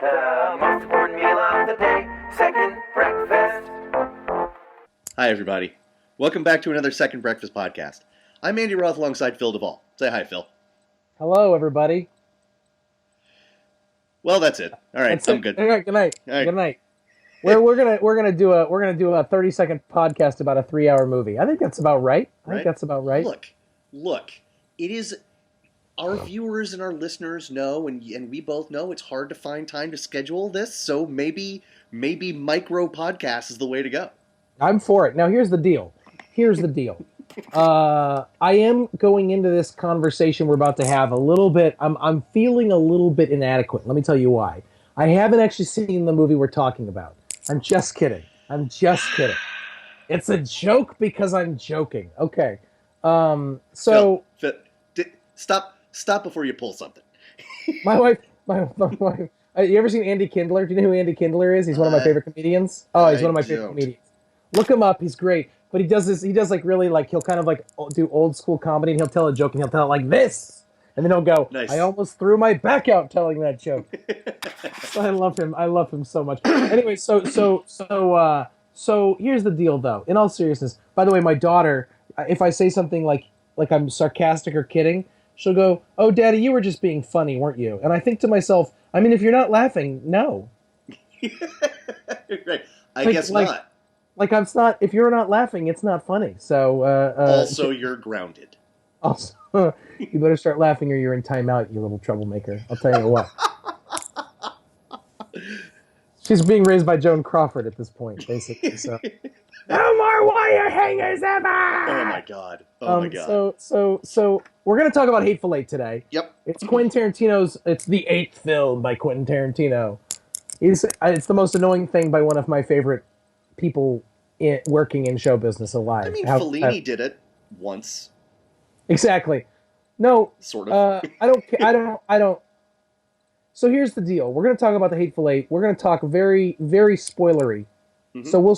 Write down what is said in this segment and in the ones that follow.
The most important meal of the day, second breakfast. Hi, everybody. Welcome back to another Second Breakfast podcast. I'm Andy Roth alongside Phil Duvall. Say hi, Phil. Hello, everybody. Well, that's it. All right, That's I'm it. good. All right, good night. All right. Good night. We're gonna do a 30-second podcast about a 3-hour movie. I think that's about right. I think that's about right. Look. It is. Our viewers and our listeners know, and we both know, it's hard to find time to schedule this. So maybe micro podcast is the way to go. I'm for it. Now here's the deal. I am going into this conversation we're about to have a little bit. I'm feeling a little bit inadequate. Let me tell you why. I haven't actually seen the movie we're talking about. I'm just kidding. It's a joke because I'm joking. Okay. Phil, stop before you pull something. my wife. You ever seen Andy Kindler? Do you know who Andy Kindler is? He's one of my favorite comedians. Oh, he's one of my favorite comedians. Look him up. He's great. But he does this. He does like really like he'll kind of like do old school comedy, and he'll tell a joke, and he'll tell it like this, and then he'll go, Nice. "I almost threw my back out telling that joke." So I love him. I love him so much. Anyway, so here's the deal, though. In all seriousness, by the way, my daughter, if I say something like I'm sarcastic or kidding, she'll go, "Oh, Daddy, you were just being funny, weren't you?" And I think to myself, I mean, if you're not laughing, no. Right. I guess not. If you're not laughing, it's not funny. So also, you're grounded. Also, you better start laughing or you're in timeout, you little troublemaker. I'll tell you what. She's being raised by Joan Crawford at this point, basically. So, no more wire hangers ever. Oh my god. So we're gonna talk about Hateful Eight today. Yep. It's Quentin Tarantino's. It's the 8th film by Quentin Tarantino. It's the most annoying thing by one of my favorite people working in show business alive. I mean, Fellini did it once. Exactly. No. Sort of. I don't. So here's the deal. We're going to talk about the Hateful Eight. We're going to talk very, very spoilery. Mm-hmm. So we'll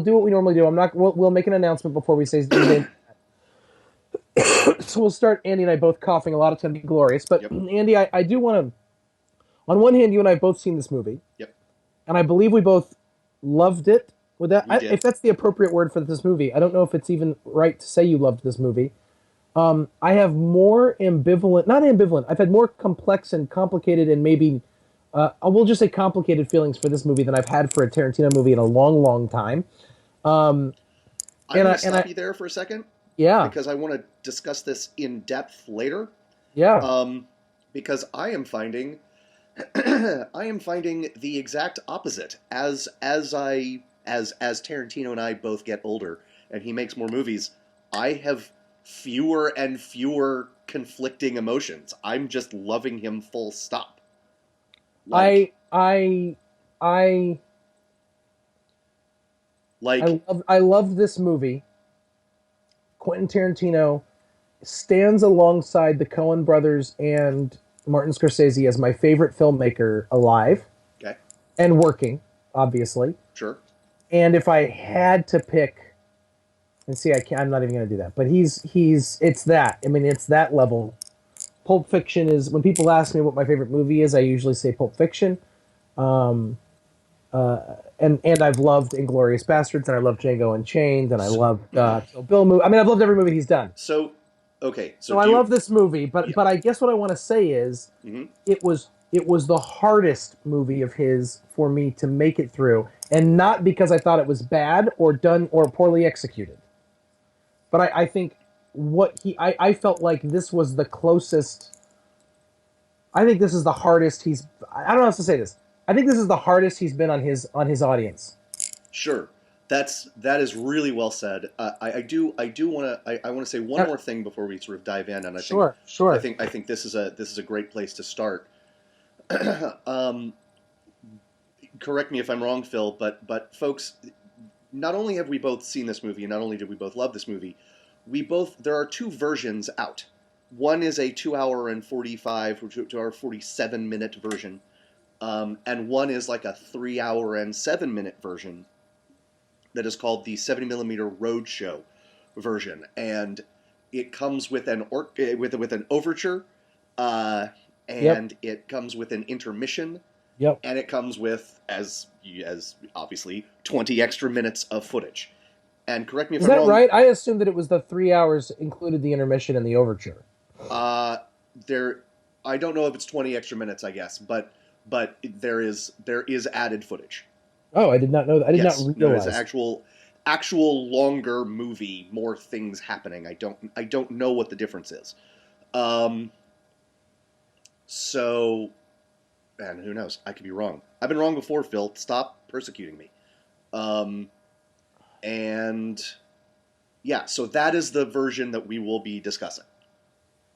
do what we normally do. We'll make an announcement before we say anything. So we'll start, Andy and I both coughing a lot. It's going to be glorious. But yep. Andy, I do want to, on one hand, you and I have both seen this movie. Yep. And I believe we both loved it. If that's the appropriate word for this movie, I don't know if it's even right to say you loved this movie. I have more not ambivalent. I've had more complex and complicated and maybe, we'll just say complicated feelings for this movie than I've had for a Tarantino movie in a long, long time. I'm going to stop you there for a second. Yeah. Because I want to discuss this in depth later. Yeah. Because I am finding the exact opposite as Tarantino and I both get older and he makes more movies. I have fewer and fewer conflicting emotions. I'm just loving him full stop. I love this movie. Quentin Tarantino stands alongside the Coen brothers and Martin Scorsese as my favorite filmmaker alive. Okay. And working, obviously. Sure. And if I had to pick, and see, I'm not even going to do that. But it's that. I mean, it's that level. Pulp Fiction is, when people ask me what my favorite movie is, I usually say Pulp Fiction. And I've loved Inglourious Bastards, and I love Django Unchained, and I love Kill Bill movie. I mean, I've loved every movie he's done. So I love this movie, but I guess what I want to say is, mm-hmm. It was the hardest movie of his for me to make it through, and not because I thought it was bad or done or poorly executed. But I think I felt like this was the closest. I think this is the hardest he's. I don't know how else to say this. I think this is the hardest he's been on his audience. Sure, that is really well said. I want to say one more thing before we sort of dive in, and Sure. I think this is a great place to start. Correct me if I'm wrong, Phil, but folks, not only have we both seen this movie, and not only did we both love this movie, there are two versions out. One is a 2-hour and 45 or 2-hour 47-minute version, and one is like a 3-hour and 7-minute version that is called the 70mm Roadshow version, and it comes with an overture, and It comes with an intermission, Yep. And it comes with, as obviously, 20 extra minutes of footage. And correct me if Is I'm that wrong. right? I assumed that it was the 3 hours included the intermission and the overture. I don't know if it's 20 extra minutes, I guess, but there is added footage. Oh, I did not know that. I did not realize. No, it's an actual longer movie, more things happening. I don't know what the difference is. So, man, who knows? I could be wrong. I've been wrong before, Phil. Stop persecuting me. And yeah, so that is the version that we will be discussing.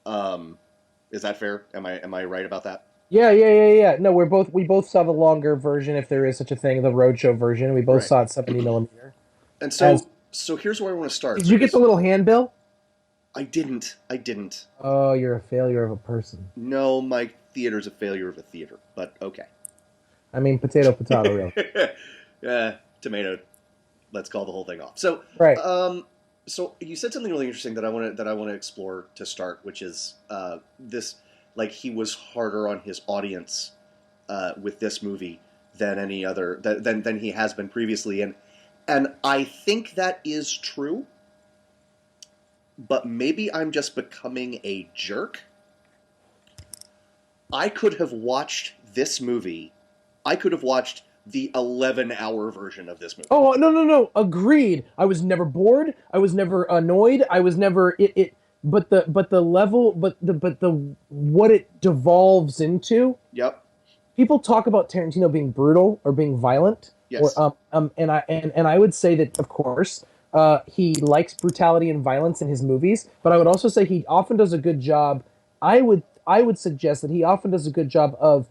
Is that fair? Am I right about that? Yeah. No, we both saw the longer version, if there is such a thing, the roadshow version. We both saw it 70 millimeter. And so here's where I want to start. Did you get the little handbill? I didn't. Oh, you're a failure of a person. No, my theater's a failure of a theater, but okay. I mean, potato, really. Tomato. Let's call the whole thing off. So, right. So you said something really interesting that I want to explore to start, which is this, like, he was harder on his audience with this movie than any other than he has been previously, and I think that is true. But maybe I'm just becoming a jerk. I could have watched this movie. I could have watched the 11-hour version of this movie. Oh, no. Agreed. I was never bored. I was never annoyed. I was never but the level, but the what it devolves into. Yep. People talk about Tarantino being brutal or being violent. Yes. And I would say that, of course, he likes brutality and violence in his movies, but I would also say he often does a good job. I would suggest that he often does a good job of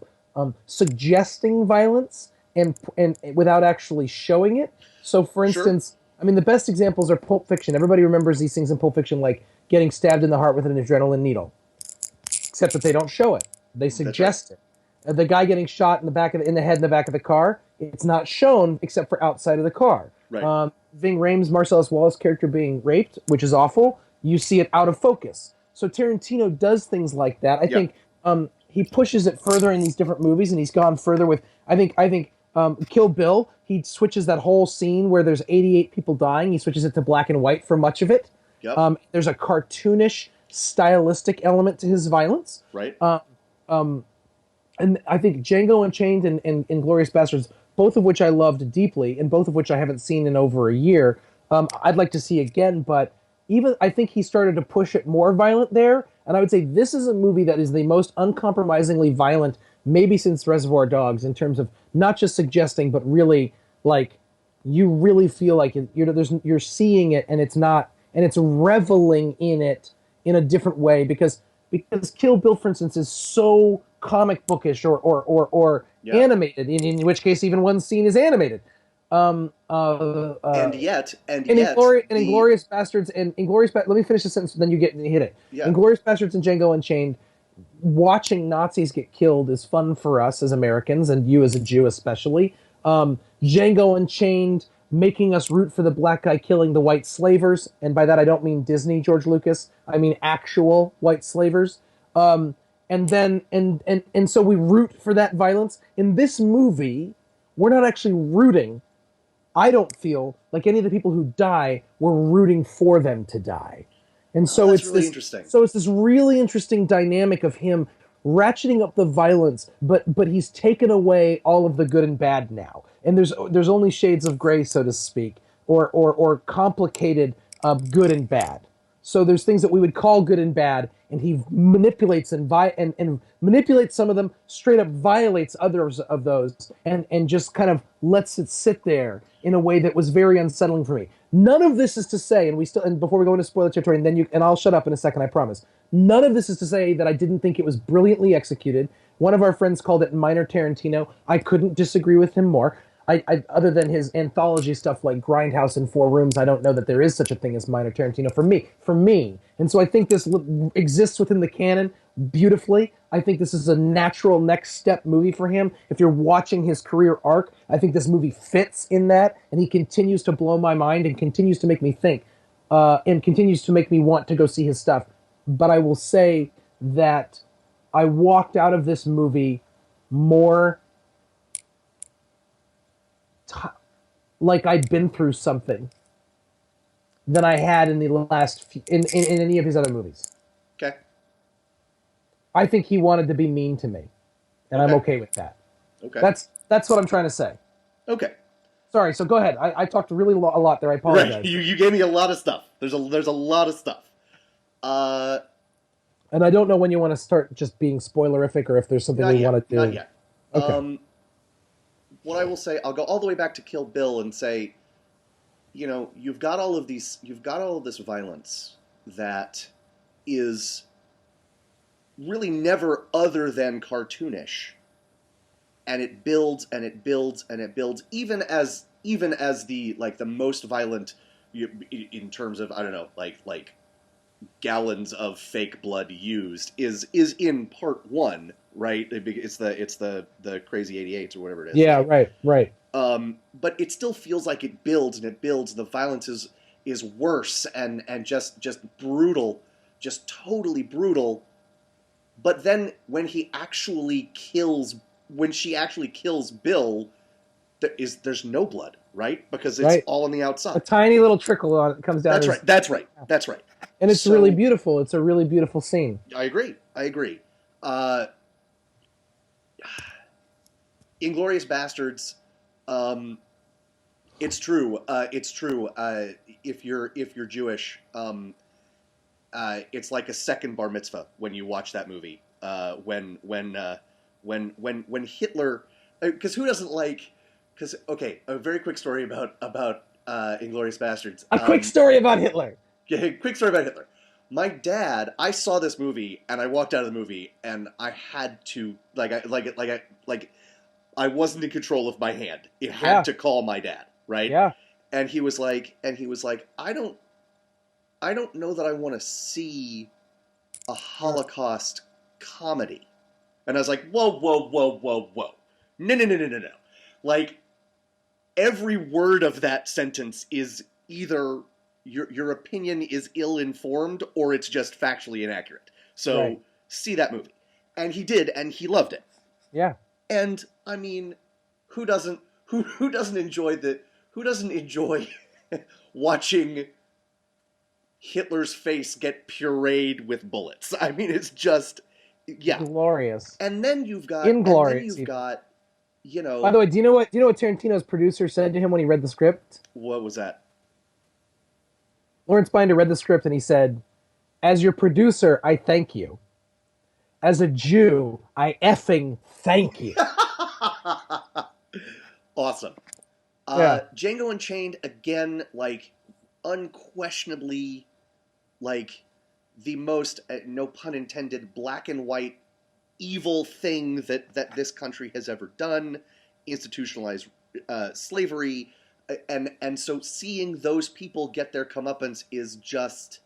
suggesting violence and without actually showing it. So, for instance, I mean, the best examples are Pulp Fiction. Everybody remembers these things in Pulp Fiction, like getting stabbed in the heart with an adrenaline needle. Except that they don't show it; they suggest it. The guy getting shot in the head in the back of the car. It's not shown except for outside of the car. Right. Ving Rhames' Marcellus Wallace character being raped, which is awful. You see it out of focus. So Tarantino does things like that. I think he pushes it further in these different movies, and he's gone further with. I think Kill Bill. He switches that whole scene where there's 88 people dying. He switches it to black and white for much of it. Yep. There's a cartoonish, stylistic element to his violence. Right. And I think Django Unchained and Inglourious Basterds, both of which I loved deeply, and both of which I haven't seen in over a year, I'd like to see again. But even I think he started to push it more violent there. And I would say this is a movie that is the most uncompromisingly violent, maybe since Reservoir Dogs, in terms of not just suggesting, but really, like, you really feel like you're seeing it, and it's reveling in it in a different way because Kill Bill, for instance, is so comic bookish or animated, in which case even one scene is animated. And yet, Inglourious Basterds and let me finish the sentence, then you hit it. Yeah. Inglourious Basterds and Django Unchained. Watching Nazis get killed is fun for us as Americans, and you as a Jew especially. Django Unchained making us root for the black guy killing the white slavers, and by that I don't mean Disney, George Lucas. I mean actual white slavers. And so we root for that violence. In this movie, we're not actually rooting. I don't feel like any of the people who die, we're rooting for them to die. And so it's really interesting. So it's this really interesting dynamic of him ratcheting up the violence, but he's taken away all of the good and bad now. And there's only shades of gray, so to speak, or complicated good and bad. So there's things that we would call good and bad, and he manipulates and manipulates some of them, straight up violates others of those, and just kind of lets it sit there in a way that was very unsettling for me. None of this is to say, and before we go into spoiler territory, and I'll shut up in a second, I promise. None of this is to say that I didn't think it was brilliantly executed. One of our friends called it minor Tarantino. I couldn't disagree with him more. I other than his anthology stuff like Grindhouse and Four Rooms, I don't know that there is such a thing as minor Tarantino for me. And so I think this exists within the canon beautifully. I think this is a natural next step movie for him. If you're watching his career arc, I think this movie fits in that, and he continues to blow my mind and continues to make me think, and continues to make me want to go see his stuff. But I will say that I walked out of this movie more like I'd been through something than I had in the in any of his other movies. Okay. I think he wanted to be mean to me, and I'm okay with that. Okay. That's what I'm trying to say. Okay. Sorry, so go ahead. I talked really a lot there. I apologize. Right. You gave me a lot of stuff. There's a lot of stuff. And I don't know when you want to start just being spoilerific, or if there's something we want to do. Not yet. Okay. What I will say, I'll go all the way back to Kill Bill and say, you've got all of this violence that is really never other than cartoonish, and it builds and it builds and it builds, even as the the most violent, in terms of, I don't know, like gallons of fake blood used is in part one, right? It's the crazy 88s or whatever it is. Yeah, right. But it still feels like it builds and it builds. The violence is worse and just brutal, just totally brutal. But then when she actually kills Bill, there's no blood, right? Because it's all on the outside. A tiny little trickle comes down. That's right. And it's really beautiful. It's a really beautiful scene. I agree. Inglourious Bastards. It's true. If you're Jewish, it's like a second bar mitzvah when you watch that movie. When Hitler, because who doesn't like? Because a very quick story about Inglourious Bastards. A quick story about Hitler. Yeah, quick story about Hitler. My dad, I saw this movie and I walked out of the movie and I had to I wasn't in control of my hand. It had to call my dad, right? Yeah. And he was like, I don't know that I want to see a Holocaust comedy. And I was like, whoa. No. Like, every word of that sentence is either your opinion is ill-informed or it's just factually inaccurate. So see that movie. And he did, and he loved it. Yeah. And I mean, who doesn't enjoy watching Hitler's face get pureed with bullets? I mean, it's just glorious. And then you've got inglorious. By the way, do you know what Tarantino's producer said to him when he read the script? What was that? Lawrence Binder read the script and he said, "As your producer, I thank you. As a Jew, I effing thank you." Awesome. Django Unchained, again, unquestionably, the most, no pun intended, black and white evil thing that this country has ever done. Institutionalized slavery. And so seeing those people get their comeuppance is just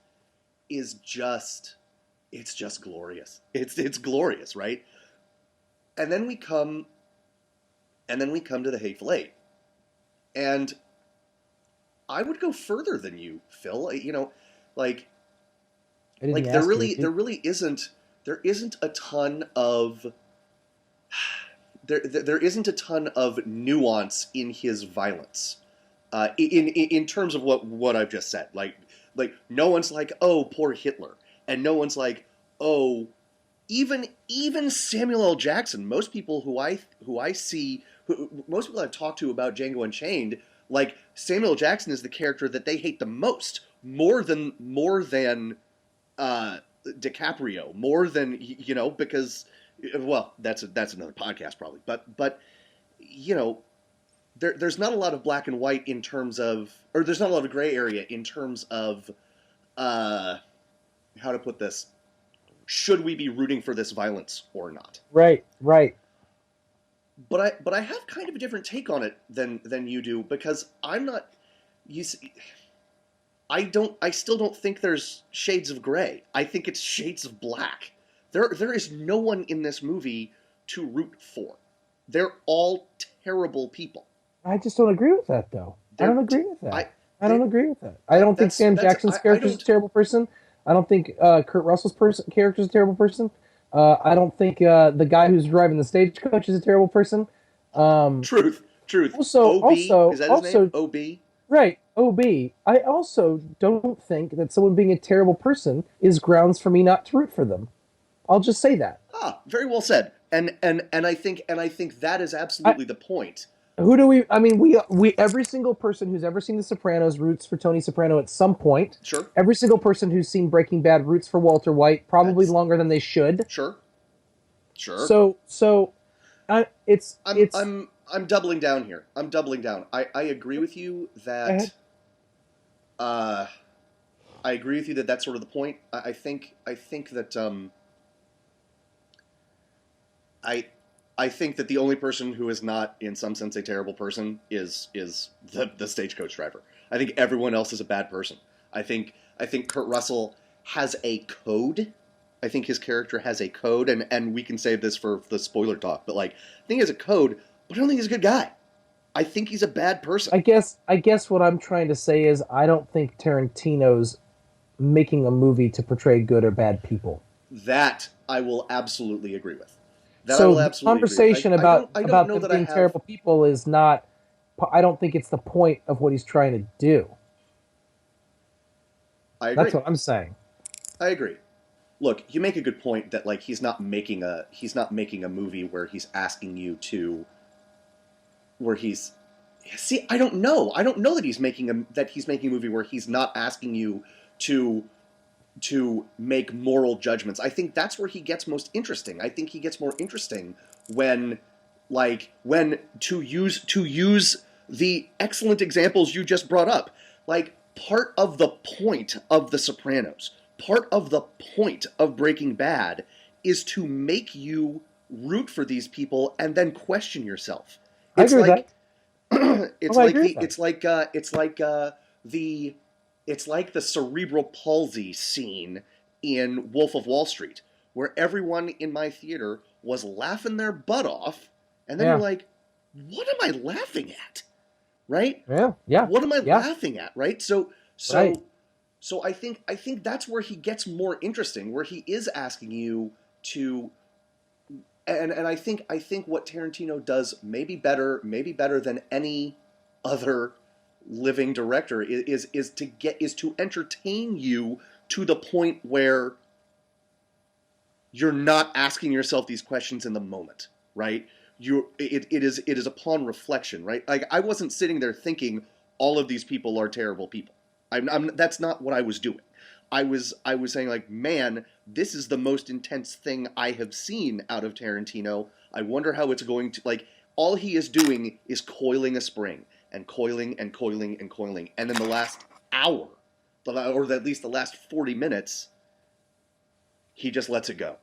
glorious. It's glorious, right? And then we come to the Hateful Eight. And I would go further than you, Phil. There really isn't a ton of there isn't a ton of nuance in his violence. In terms of what I've just said, like no one's like, oh, poor Hitler, and no one's like, oh, even Samuel L. Jackson. Most people most people I've talked to about Django Unchained, like Samuel L. Jackson is the character that they hate the most, more than DiCaprio, more than because, well, that's another podcast probably, but There's not a lot of black and white in terms of, or there's not a lot of gray area in terms of, how to put this, should we be rooting for this violence or not? Right. But I have kind of a different take on it than you do, because I'm not, you see, I still don't think there's shades of gray. I think it's shades of black. There is no one in this movie to root for. They're all terrible people. I just don't agree with that, though. I don't agree with that. I don't agree with that. I don't think Sam Jackson's character is a terrible person. I don't think Kurt Russell's character is a terrible person. I don't think the guy who's driving the stagecoach is a terrible person. Truth. Truth. Also, OB, is that his name? also, OB? right, OB. I also don't think that someone being a terrible person is grounds for me not to root for them. I'll just say that. Ah, very well said. And I think that is absolutely the point. Who do we? I mean, we every single person who's ever seen The Sopranos roots for Tony Soprano at some point. Sure. Every single person who's seen Breaking Bad roots for Walter White, probably That's longer than they should. sure. Sure. So, it's I'm it's. I'm I'm doubling down here. I'm doubling down. I agree with you that uh I agree with you that that's sort of the point. I think that I I think that the only person who is not, in some sense, a terrible person is the stagecoach driver. I think everyone else is a bad person. I think Kurt Russell has a code. I think his character has a code, and we can save this for the spoiler talk. But like, I think he has a code, but I don't think he's a good guy. I think he's a bad person. I guess what I'm trying to say is I don't think Tarantino's making a movie to portray good or bad people. That I will absolutely agree with. That I So will the absolutely conversation agree with. I don't about know them that I being have. terrible people is not. I don't think it's the point of what he's trying to do. I agree. That's what I'm saying. I agree. Look, you make a good point that like he's not making a movie where he's asking you to where he's see. I don't know. I don't know that he's making a movie where he's not asking you to make moral judgments. I think that's where he gets most interesting. I think he gets more interesting when to use the excellent examples you just brought up. Like, part of the point of The Sopranos, part of the point of Breaking Bad is to make you root for these people and then question yourself. I It's agree with like that. it's Oh, I like agree the with that. it's like the cerebral palsy scene in Wolf of Wall Street, where everyone in my theater was laughing their butt off, and then Yeah. you're like, "What am I laughing at?" Right? Yeah. What am I Yeah. laughing at? Right? So Right. so I think that's where he gets more interesting, where he is asking you to and I think what Tarantino does maybe better than any other living director is to entertain you to the point where you're not asking yourself these questions in the moment, right? It is upon reflection, right? Like, I wasn't sitting there thinking all of these people are terrible people. That's not what I was doing. I was saying, like, man, this is the most intense thing I have seen out of Tarantino. I wonder how it's going to, like, all he is doing is coiling a spring and coiling and coiling and coiling, and in the last hour, or at least the last 40 minutes, he just lets it go.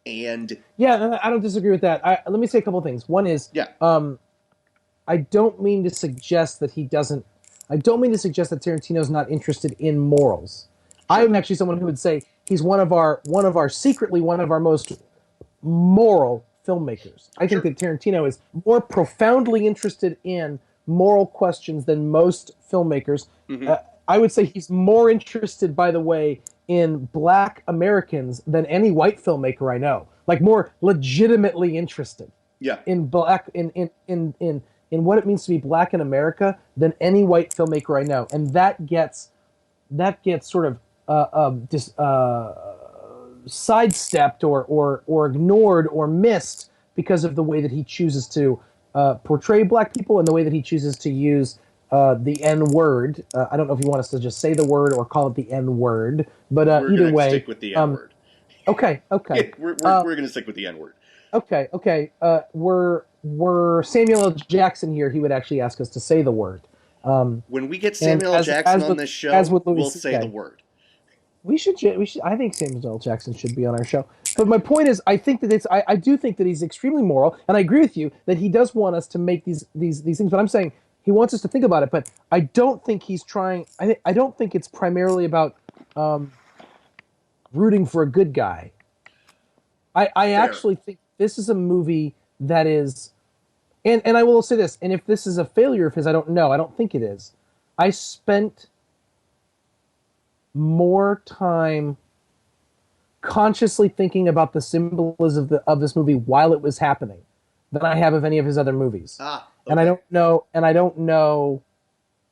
And Yeah, I don't disagree with that. Let me say a couple of things. One is, yeah, I don't mean to suggest that he doesn't. I don't mean to suggest that Tarantino's not interested in morals. sure, I'm actually someone who would say he's secretly one of our most moral filmmakers. I think sure, that Tarantino is more profoundly interested in moral questions than most filmmakers. hmm I would say he's more interested, by the way, in Black Americans than any white filmmaker I know. Like, more legitimately interested yeah, in black in what it means to be black in America than any white filmmaker I know, and that gets sort of just sidestepped or ignored or missed because of the way that he chooses to portray black people and the way that he chooses to use the N word. I don't know if you want us to just say the word or call it the N word, but we're either gonna way. stick with the N word. Okay. We're gonna stick with the N word. Okay. Were Samuel L. Jackson here, he would actually ask us to say the word. When we get And Samuel L. Jackson on with, this show, as with Louis we'll say CK. the word. We should. I think Samuel L. Jackson should be on our show. But my point is, I think that I do think that he's extremely moral, and I agree with you that he does want us to make these things. But I'm saying he wants us to think about it. But I don't think he's trying. I don't think it's primarily about rooting for a good guy. I actually think this is a movie that is, and I will say this, and if this is a failure of his, I don't know. I don't think it is. I spent more time consciously thinking about the symbolism of this movie while it was happening than I have of any of his other movies. And Okay. I don't know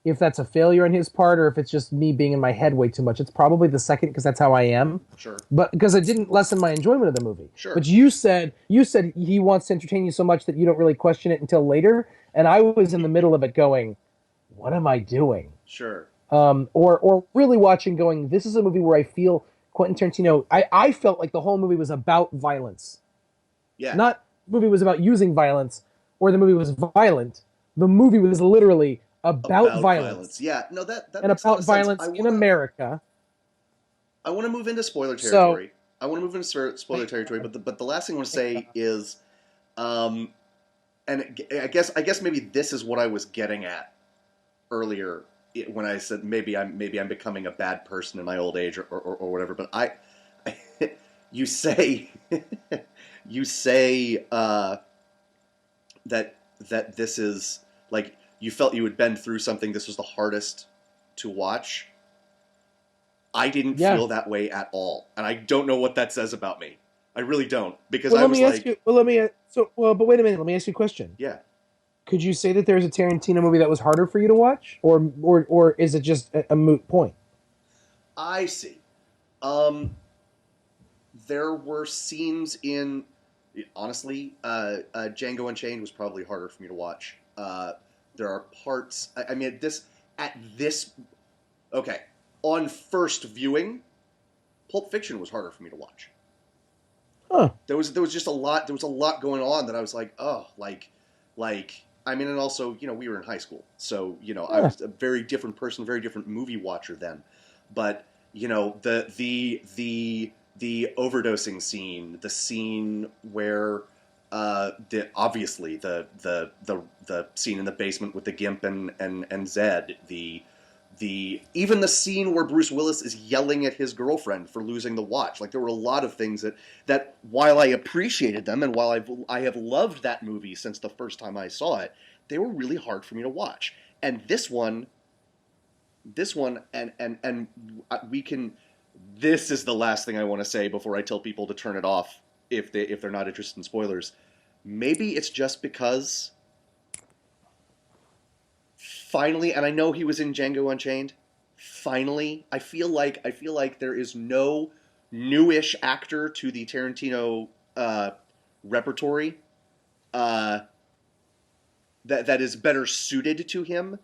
if that's a failure on his part or if it's just me being in my head way too much. It's probably the second because that's how I am. Sure. But because it didn't lessen my enjoyment of the movie. Sure. But you said he wants to entertain you so much that you don't really question it until later, and I was in the middle of it going, "What am I doing?" Sure. Or really watching going, "This is a movie where I feel Quentin Tarantino." I felt like the whole movie was about violence, Yeah. not the movie was about using violence or the movie was violent. The movie was literally about About violence violence. Yeah. No, that and makes a lot about of sense. violence in America. I want to move into spoiler So, territory. I want to move into spoiler territory, but the last thing I want to say is, um, and I guess maybe this is what I was getting at earlier when I said maybe I'm becoming a bad person in my old age or whatever. But you say you say that this is like you felt you had been through something. This was the hardest to watch. I didn't yeah. feel that way at all, and I don't know what that says about me. I really don't, because Well, I let was me ask like, you. Well, let me. So, well, but wait a minute. Let me ask you a question. yeah, Could you say that there's a Tarantino movie that was harder for you to watch, or is it just a moot point? I see. Um, there were scenes in, honestly, Django Unchained was probably harder for me to watch. There are parts. I mean, at this, okay, on first viewing, Pulp Fiction was harder for me to watch. Huh. There was just a lot. There was a lot going on that I was like, oh, like. I mean, and also, we were in high school, so I Huh. was a very different person, very different movie watcher then. But the overdosing scene, the scene where obviously the scene in the basement with the Gimp and Zed, the even the scene where Bruce Willis is yelling at his girlfriend for losing the watch. Like, there were a lot of things that while I appreciated them and while I have loved that movie since the first time I saw it, they were really hard for me to watch. And this one and we can this is the last thing I want to say before I tell people to turn it off if they're not interested in spoilers. Maybe it's just because finally, and I know he was in Django Unchained. Finally, I feel like there is no newish actor to the Tarantino repertory uh, that is better suited to him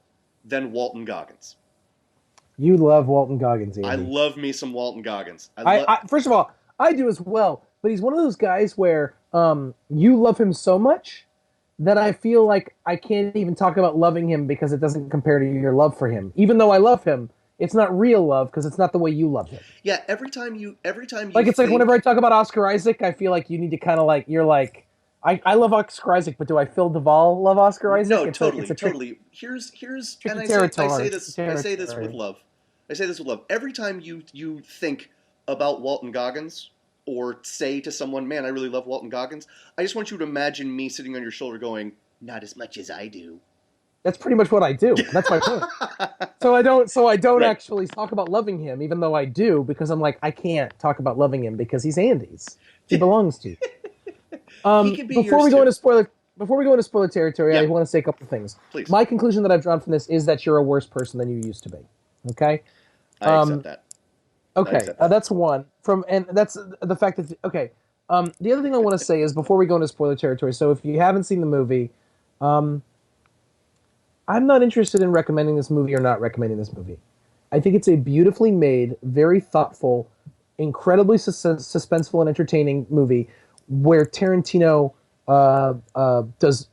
than Walton Goggins. You love Walton Goggins, I Andy. love me some Walton Goggins. I love. First of all, I do as well. But he's one of those guys where you love him so much that I feel like I can't even talk about loving him because it doesn't compare to your love for him. Even though I love him, it's not real love because it's not the way you love him. Yeah, every time you Like it's like think, whenever I talk about Oscar Isaac, I feel like you need to kind of like you're like I love Oscar Isaac, but do I Phil Duvall love Oscar Isaac? no, It's totally, a totally. Here's and tricky I territory. say Tricky this with territory. love. I say this with love. Every time you think about Walton Goggins, or say to someone, "Man, I really love Walton Goggins," I just want you to imagine me sitting on your shoulder, going, "Not as much as I do." That's pretty much what I do. That's my point. So I don't Right. actually talk about loving him, even though I do, because I'm like I can't talk about loving him because he's Andy's. He belongs to you. He can be Before yours we go too. into spoiler territory, I Yeah, want to say a couple things. please. My conclusion that I've drawn from this is that you're a worse person than you used to be. Okay. I accept that. I Okay, accept that. that's one. And that's the fact that okay. The other thing I want to say is before we go into spoiler territory. So if you haven't seen the movie, um, I'm not interested in recommending this movie or not recommending this movie. I think it's a beautifully made, very thoughtful, incredibly suspenseful and entertaining movie where Tarantino does.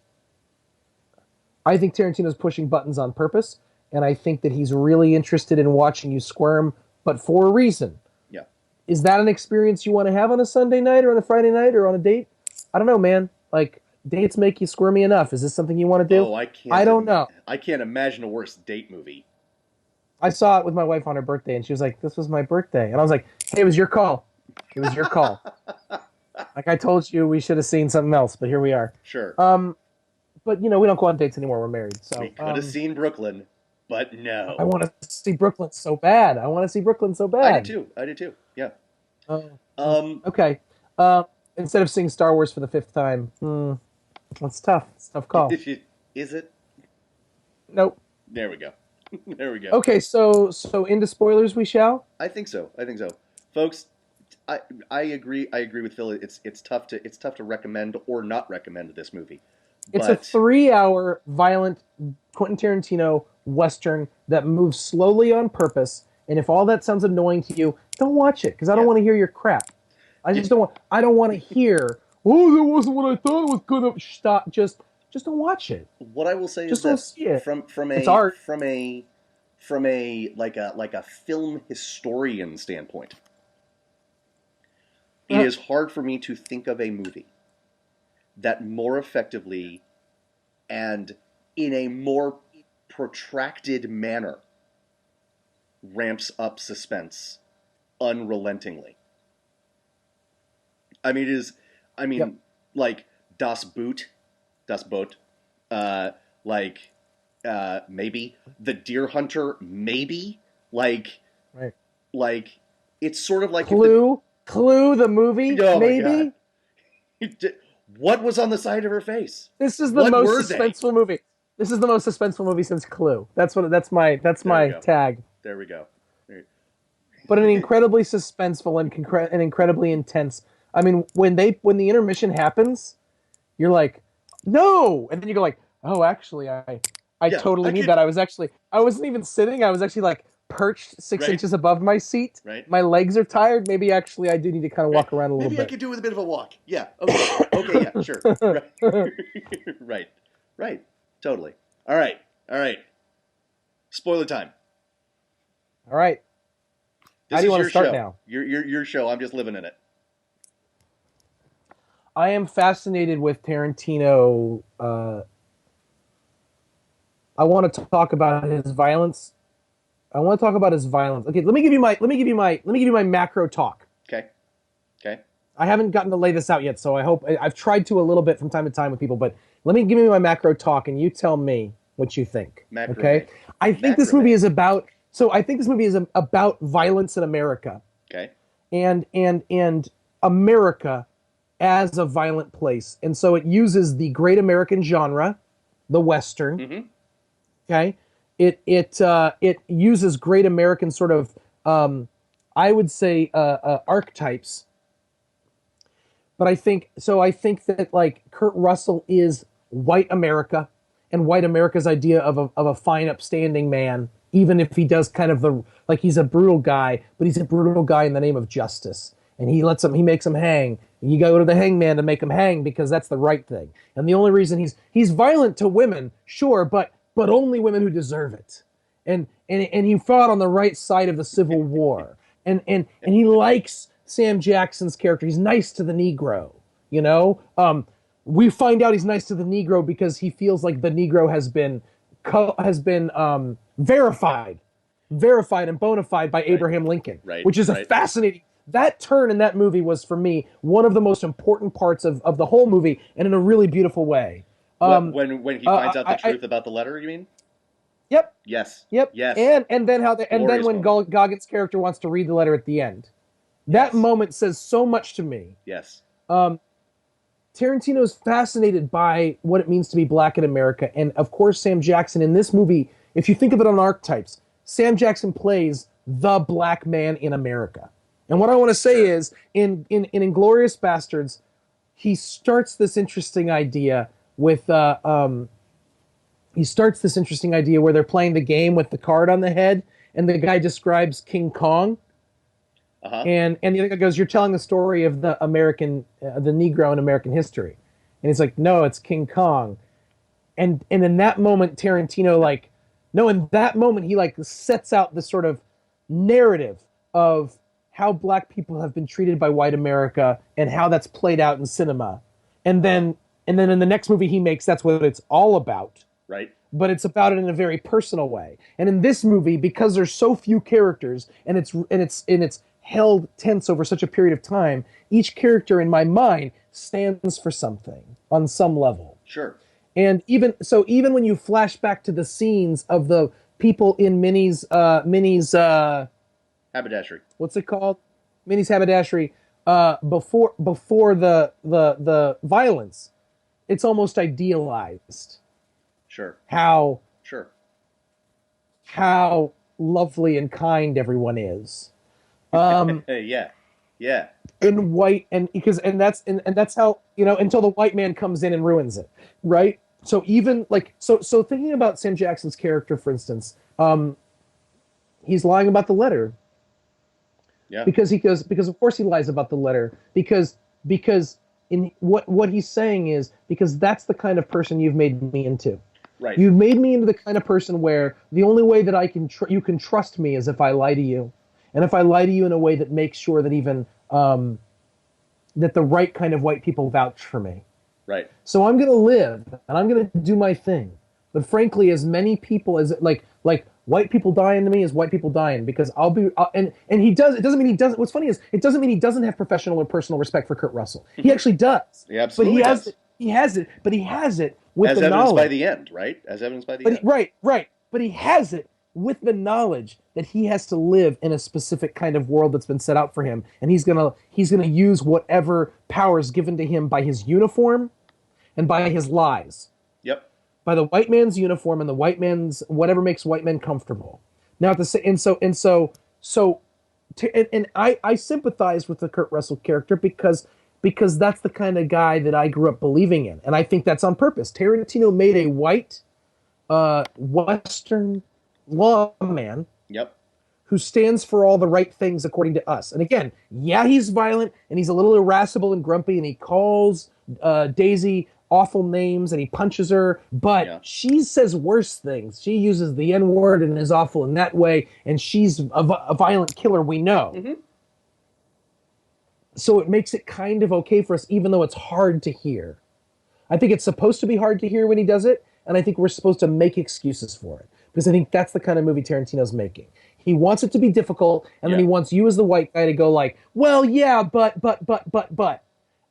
I think Tarantino's pushing buttons on purpose, and I think that he's really interested in watching you squirm, but for a reason. Yeah. Is that an experience you want to have on a Sunday night or on a Friday night or on a date? I don't know, man. Like, dates make you squirmy enough. Is this something you want to do? Oh, I don't know. I can't imagine a worse date movie. I saw it with my wife on her birthday, and she was like, "This was my birthday," and I was like, "Hey, it was your call. It was your call. Like I told you, we should have seen something else, but here we are." Sure. But we don't go on dates anymore. We're married, so We could have seen Brooklyn, but no. I want to see Brooklyn so bad. I want to see Brooklyn so bad. I did too. Yeah. Uh, okay. Instead of seeing Star Wars for the fifth time, that's tough. It's a tough call. Is it? Nope. There we go. There we go. Okay, so into spoilers we shall. I think so. I think so, folks. I agree. I agree with Phil. It's tough to recommend or not recommend this movie. It's a But 3-hour violent Quentin Tarantino Western that moves slowly on purpose. And if all that sounds annoying to you, don't watch it because I don't want to hear your crap. I just don't want. I don't want to hear. Oh, that wasn't what I thought it was gonna. Stop. Just don't watch it. what I will say Just is don't this: see it. from It's art. a like a film historian standpoint, it is hard for me to think of a movie that more effectively and in a more protracted manner ramps up suspense unrelentingly. I mean, it is. I mean, Yep. like Das Boot, like maybe The Deer Hunter, maybe Right. like it's sort of like Clue, the movie, Oh my maybe. God. What was on the side of her face? This is the What most were they? suspenseful movie. This is the most suspenseful movie since Clue. That's my There we go. tag. There we go. But an incredibly suspenseful and incredibly intense. I mean, when the intermission happens, you're like, no, and then you go like, oh, actually, I totally need that. I wasn't even sitting. I was actually like perched 6 inches above my seat. Right. My legs are tired. Maybe actually I do need to kind of walk around a little bit. Maybe I could do with a bit of a walk. Yeah. Okay. Okay. Yeah. Sure. Right. Right. Totally. All right. Spoiler time. All right. This How do you is want your to start show. now? Your show. I'm just living in it. I am fascinated with Tarantino. I want to talk about his violence. Okay, let me give you my macro talk. Okay. I haven't gotten to lay this out yet, so I've tried to a little bit from time to time with people, but give me my macro talk, and you tell me what you think. Macro okay? man. I think this movie is about violence in America. Okay. And America as a violent place, and so it uses the great American genre, the Western. Mm-hmm. Okay, it uses great American sort of I would say archetypes. But I think that like Kurt Russell is white America and white America's idea of a fine, upstanding man, even if he does kind of he's a brutal guy, but he's a brutal guy in the name of justice. And he makes him hang. And you go to the hangman to make him hang because that's the right thing. And the only reason he's violent to women, sure, but only women who deserve it. And he fought on the right side of the Civil War. And he likes Sam Jackson's character. He's nice to the Negro, you know? We find out he's nice to the Negro because he feels like the Negro has been verified and bona fide by Abraham Lincoln, which is a fascinating. That turn in that movie was, for me, one of the most important parts of the whole movie, and in a really beautiful way. When he finds out the truth about the letter, you mean? Yep. Yes. Yep. Yes. And then when Goggins' character wants to read the letter at the end, that moment says so much to me. Yes. Tarantino's fascinated by what it means to be black in America, and of course Sam Jackson in this movie. If you think of it on archetypes, Sam Jackson plays the black man in America. And what I want to say is, in Inglourious Bastards, he starts this interesting idea with where they're playing the game with the card on the head, and the guy describes King Kong. Uh-huh. And the other guy goes, "You're telling the story of the Negro in American history," and he's like, "No, it's King Kong." And in that moment, Tarantino he sets out this sort of narrative of how black people have been treated by white America and how that's played out in cinema. And then in the next movie he makes, that's what it's all about. Right. But it's about it in a very personal way. And in this movie, because there's so few characters and it's held tense over such a period of time, each character in my mind stands for something on some level. Sure. And even when you flash back to the scenes of the people in Minnie's haberdashery. What's it called? Minnie's haberdashery. Before the violence, it's almost idealized. Sure. how Sure. how lovely and kind everyone is. Yeah. Yeah. In white, and because and that's how, until the white man comes in and ruins it, right? So even like so thinking about Sam Jackson's character, for instance, he's lying about the letter. Yeah. Because of course he lies about the letter, because in what he's saying is, because that's the kind of person you've made me into. Right. You've made me into the kind of person where the only way that you can trust me is if I lie to you, and if I lie to you in a way that makes sure that even that the right kind of white people vouch for me. Right. So I'm going to live and I'm going to do my thing. But frankly, as many people as like white people dying to me is white people dying, because and he does. It doesn't mean he doesn't. What's funny is it doesn't mean he doesn't have professional or personal respect for Kurt Russell. He actually does. He absolutely does. He has it, but he has it with as the evidenced knowledge. by the end, right? As evidenced by the end. Right. But he has it with the knowledge that he has to live in a specific kind of world that's been set out for him, and he's gonna use whatever powers given to him by his uniform and by his lies. Yep. By the white man's uniform and the white man's whatever makes white men comfortable. Now at the same, and I sympathize with the Kurt Russell character because that's the kind of guy that I grew up believing in, and I think that's on purpose. Tarantino made a white Western lawman. Yep. Who stands for all the right things according to us. And again, yeah, he's violent and he's a little irascible and grumpy, and he calls Daisy awful names and he punches her, but she says worse things. She uses the N-word and is awful in that way, and she's a violent killer, we know. Mm-hmm. So it makes it kind of okay for us, even though it's hard to hear. I think it's supposed to be hard to hear when he does it, and I think we're supposed to make excuses for it, because I think that's the kind of movie Tarantino's making. He wants it to be difficult, and then he wants you as the white guy to go like, well, yeah, but.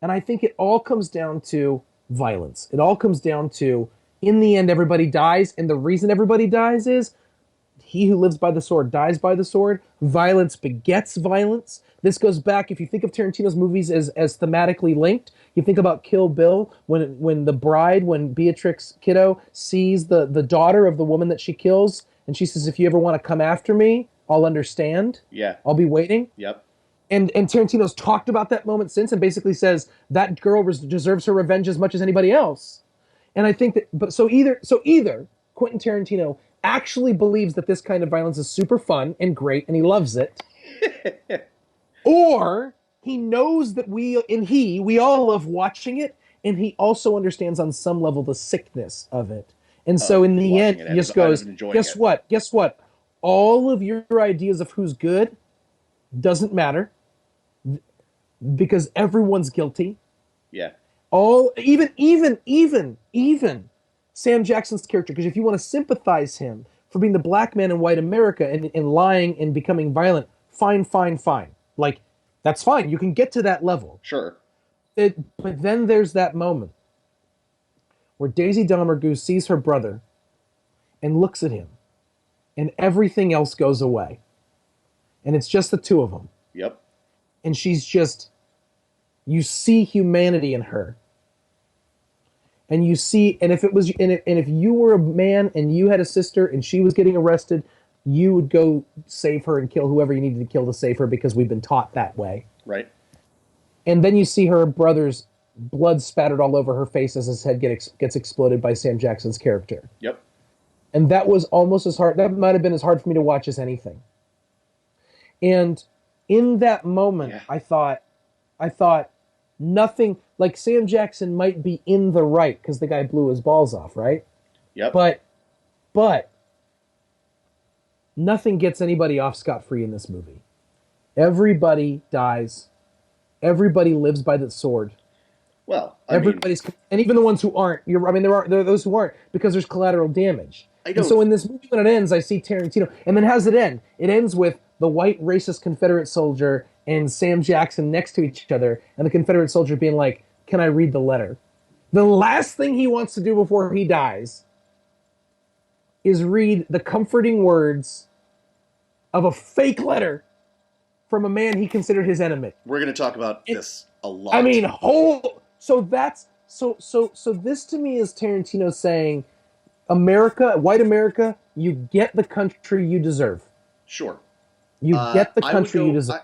And I think it all comes down to violence. It all comes down to, in the end, everybody dies, and the reason everybody dies is he who lives by the sword dies by the sword. Violence begets violence. This goes back, if you think of Tarantino's movies as thematically linked, you think about Kill Bill, when Beatrix Kiddo sees the daughter of the woman that she kills, and she says, if you ever want to come after me, I'll understand. Yeah. I'll be waiting. Yep. And Tarantino's talked about that moment since, and basically says that girl deserves her revenge as much as anybody else. And I think that, so either Quentin Tarantino actually believes that this kind of violence is super fun and great, and he loves it, or he knows that we all love watching it, and he also understands on some level the sickness of it. And so in the end, he just goes, guess what? All of your ideas of who's good doesn't matter, because everyone's guilty. Yeah. Even Sam Jackson's character, because if you want to sympathize him for being the black man in white America and lying and becoming violent, fine. Like, that's fine. You can get to that level. Sure. But then there's that moment where Daisy Domergue sees her brother and looks at him, and everything else goes away. And it's just the two of them. Yep. And you see humanity in her. And you see, and if you were a man and you had a sister and she was getting arrested, you would go save her and kill whoever you needed to kill to save her, because we've been taught that way. Right. And then you see her brother's blood spattered all over her face as his head gets exploded by Sam Jackson's character. Yep. And that was almost as hard. That might have been as hard for me to watch as anything. And in that moment, I thought nothing, like Sam Jackson might be in the right because the guy blew his balls off, right? Yep. But nothing gets anybody off scot-free in this movie. Everybody dies. Everybody lives by the sword. Well, and even the ones who aren't. There are those who aren't, because there's collateral damage. And so in this movie, when it ends, I see Tarantino, and then how does it end? It ends with the white racist Confederate soldier and Sam Jackson next to each other, and the Confederate soldier being like, "Can I read the letter?" The last thing he wants to do before he dies is read the comforting words of a fake letter from a man he considered his enemy. We're going to talk about this a lot. I mean, so this to me is Tarantino saying, white America, you get the country you deserve. Sure. You get the I would country you go. deserve.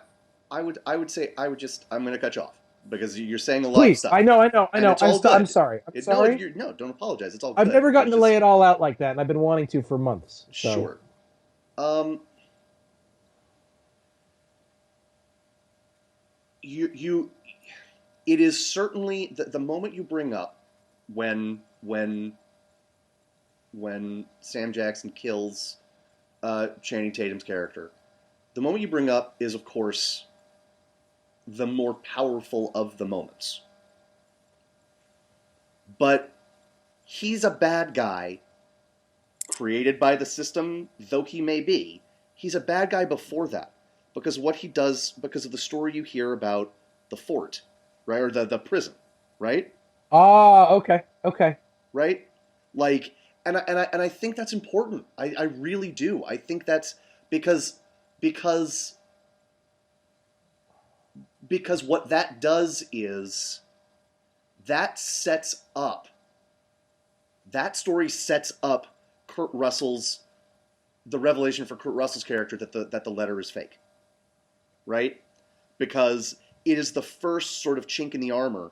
I would say I would just. I'm going to cut you off because you're saying a lot of Please, stuff, I know. and it's all I'm good. sorry. I'm No, sorry. no, don't apologize. It's all I've good. never gotten It's to lay just it all out like that, and I've been wanting to for months. So. sure. Um, you it is certainly the moment you bring up when Sam Jackson kills Channing Tatum's character. The moment you bring up is, of course, the more powerful of the moments. But he's a bad guy, created by the system, though he may be. He's a bad guy before that, because what he does, because of the story you hear about the fort, right, or the prison, right? Okay. Right? Like, and I think that's important. I really do. I think that's because because because what that does is that sets up that story sets up Kurt Russell's the revelation for Kurt Russell's character that the letter is fake, right? Because it is the first sort of chink in the armor.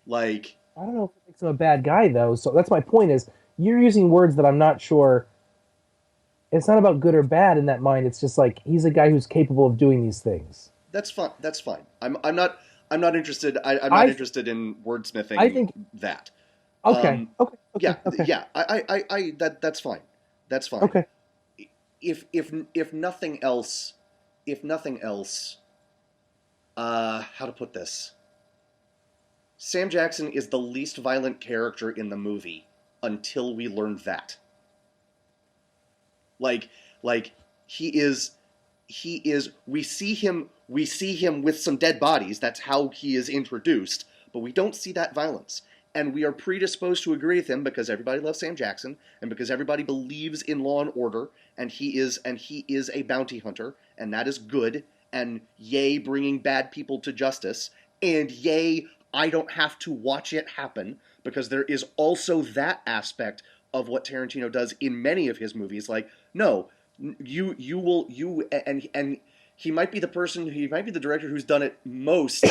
Like, I don't know if it makes him a bad guy though. So that's my point. Is you're using words that I'm not sure. It's not about good or bad in that mind. It's just like he's a guy who's capable of doing these things. that's fine. That's fine. I'm not interested. I'm not interested in wordsmithing I think. that. Okay. Okay. Yeah, Okay. yeah. That's fine. That's fine. Okay. If nothing else, how to put this? Sam Jackson is the least violent character in the movie until we learn that. Like he is we see him with some dead bodies. That's how he is introduced, but we don't see that violence. And we are predisposed to agree with him because everybody loves Sam Jackson and because everybody believes in law and order, and he is a bounty hunter, and that is good, and yay bringing bad people to justice, and yay I don't have to watch it happen, because there is also that aspect of what Tarantino does in many of his movies. Like, no, and he might be the director who's done it most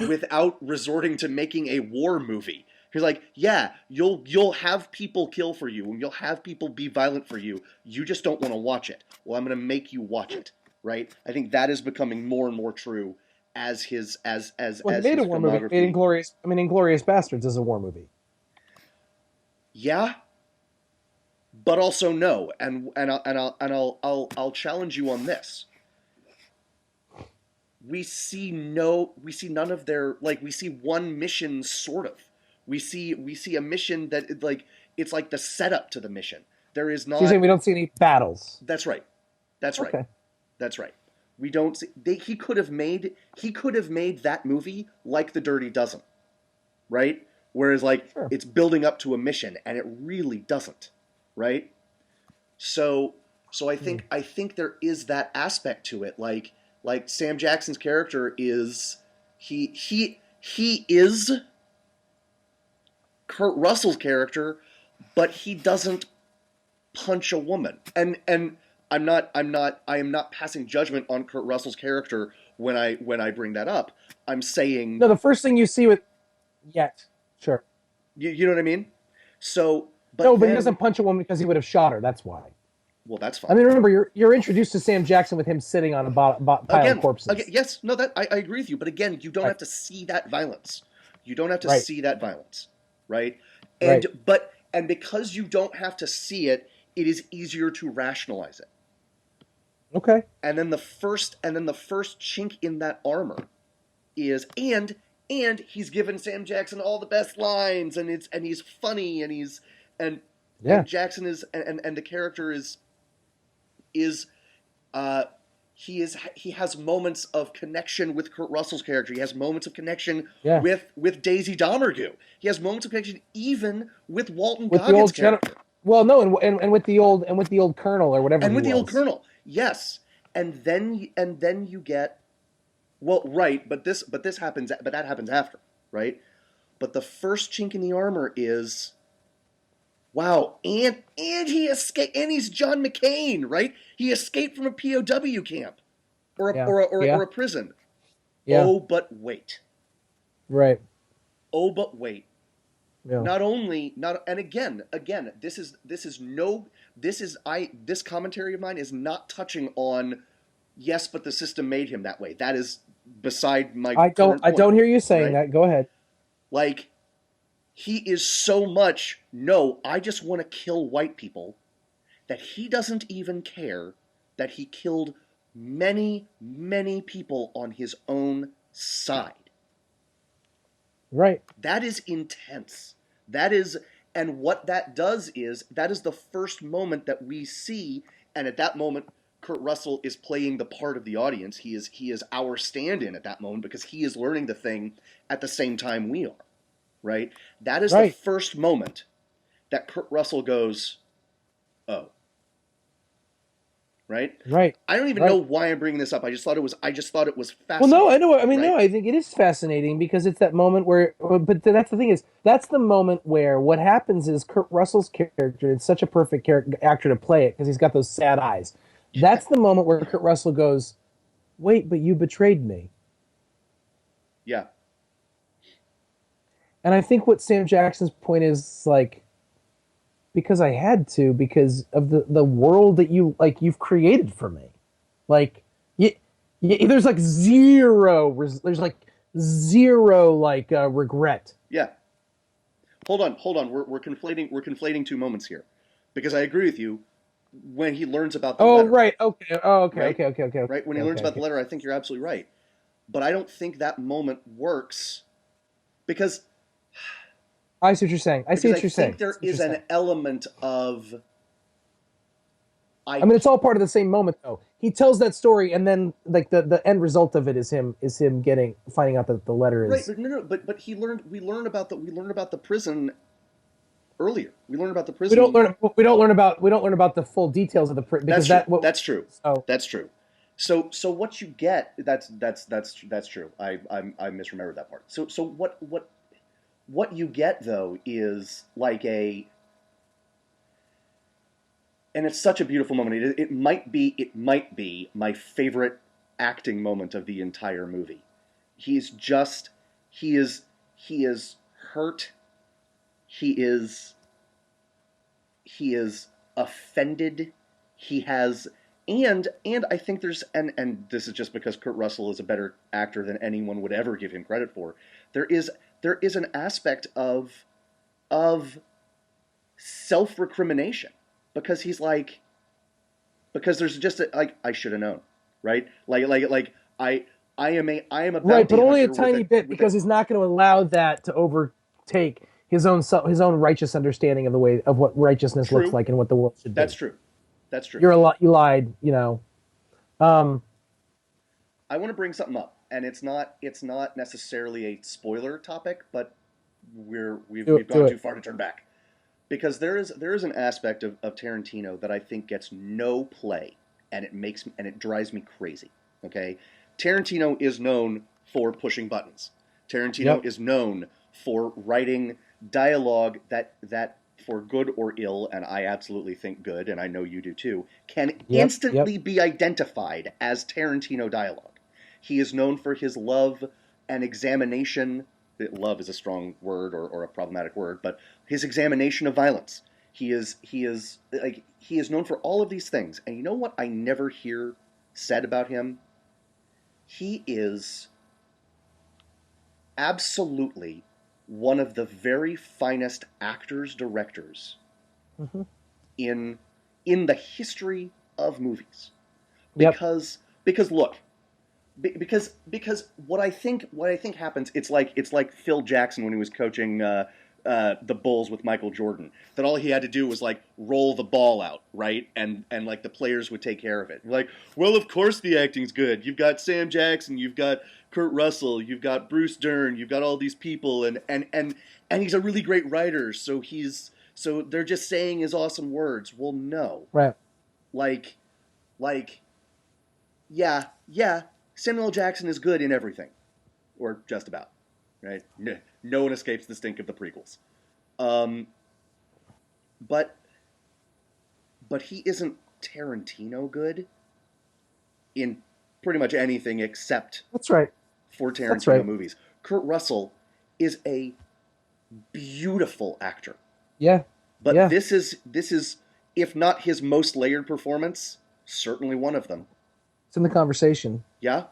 without resorting to making a war movie. He's like, yeah, you'll have people kill for you, and you'll have people be violent for you. You just don't want to watch it. Well, I'm going to make you watch it, right? I think that is becoming more and more true as his Well, he made his a war movie. Made Inglorious Bastards is a war movie. Yeah, but also no, and I'll challenge you on this. We see none of their, like, we see one mission sort of. We see a mission that, like, it's like the setup to the mission. There is not. So you're saying we don't see any battles? That's right. That's right. Okay. That's right. We don't see. He could have made that movie like The Dirty Dozen, right? Whereas, like, Sure. It's building up to a mission, and it really doesn't, right? So I think there is that aspect to it. Like Sam Jackson's character is he is Kurt Russell's character, but he doesn't punch a woman. And I am not passing judgment on Kurt Russell's character when I bring that up. I'm saying, no. The first thing you see with sure. You know what I mean? So, but he doesn't punch a woman because he would have shot her. That's why. Well, that's fine. I mean, remember, you're introduced to Sam Jackson with him sitting on a pile of corpses. Again, yes, no, that I agree with you. But again, you don't have to see that violence. You don't have to see that violence, right? And and because you don't have to see it, it is easier to rationalize it. Okay. And then the first chink in that armor is and he's given Sam Jackson all the best lines, and he's funny, and Jackson is and the character he has moments of connection with Kurt Russell's character. He has moments of connection with Daisy Domergue. He has moments of connection even with Walton Goggins' character. Well, no, and with the old Colonel or whatever. And with the old Colonel, yes. And then you get, well, right, but that happens after, right? But the first chink in the armor is, Wow, and he escaped, and he's John McCain, right? He escaped from a POW camp or a prison. Yeah. Oh, but wait. Right. Oh, but wait. Yeah. And again, this commentary of mine is not touching on, yes, but the system made him that way. That is beside my I current point, don't hear you saying right? that. Go ahead. Like, he is so much, no, I just want to kill white people, that he doesn't even care that he killed many, many people on his own side. Right. That is intense. That is, and what that does is, that is the first moment that we see, and at that moment, Kurt Russell is playing the part of the audience. He is our stand-in at that moment because he is learning the thing at the same time we are, right? That is the first moment that Kurt Russell goes, oh. Right? Right. I don't even know why I'm bringing this up. I just thought it was fascinating. Well, no, I know. I mean, no, I think it is fascinating because it's that moment where. But that's the thing is, that's the moment where what happens is Kurt Russell's character. It's such a perfect actor to play it because he's got those sad eyes. That's the moment where Kurt Russell goes, "Wait, but you betrayed me." Yeah. And I think what Sam Jackson's point is like, because I had to, because of the world that you've created for me, like there's like zero regret. Yeah. Hold on. We're conflating two moments here, because I agree with you. When he learns about the letter. Right. Okay. Oh, okay. Right? Okay. Right. When he learns about the letter, I think you're absolutely right. But I don't think that moment works because I see what you're saying. I think there is an element of. I mean, it's all part of the same moment, though. He tells that story, and then like the end result of it is him finding out that the letter is right. But we learned about the prison earlier. We learned about the prison. We don't learn about the full details of the prison because that's true. That's true. So what you get that's true. I misremembered that part. So what you get though is like and it's such a beautiful moment. It might be my favorite acting moment of the entire movie. He is hurt. He is offended. He has and I think there's and this is just because Kurt Russell is a better actor than anyone would ever give him credit for. There is an aspect of self-recrimination because he's like because there's just I should have known, right? Like I am a right, but only a tiny bit because he's not going to allow that to overtake his own righteous understanding of the way of what righteousness looks like and what the world should be. That's true. You lied, you know. I want to bring something up, and it's not necessarily a spoiler topic, but we've gone too far to turn back. Because there is an aspect of Tarantino that I think gets no play, and it drives me crazy. Okay? Tarantino is known for pushing buttons. Tarantino is known for writing dialogue that for good or ill, and I absolutely think good, and I know you do too, can instantly be identified as Tarantino dialogue. He is known for his love and examination. Love is a strong word or a problematic word, but his examination of violence. He is known for all of these things. And you know what I never hear said about him? He is absolutely one of the very finest actors, directors in the history of movies. Because look, because what I think happens, it's like Phil Jackson when he was coaching the Bulls with Michael Jordan, that all he had to do was like roll the ball out, right, and like the players would take care of it. Like, well, of course the acting's good. You've got Sam Jackson, you've got Kurt Russell, you've got Bruce Dern, you've got all these people, and he's a really great writer. So they're just saying his awesome words. Well, no, right, yeah. Samuel Jackson is good in everything, or just about, right? No one escapes the stink of the prequels. but he isn't Tarantino good in pretty much anything except That's right. for Tarantino That's right. movies. Kurt Russell is a beautiful actor. Yeah. But yeah. this is if not his most layered performance, certainly one of them. It's in the conversation. Yeah?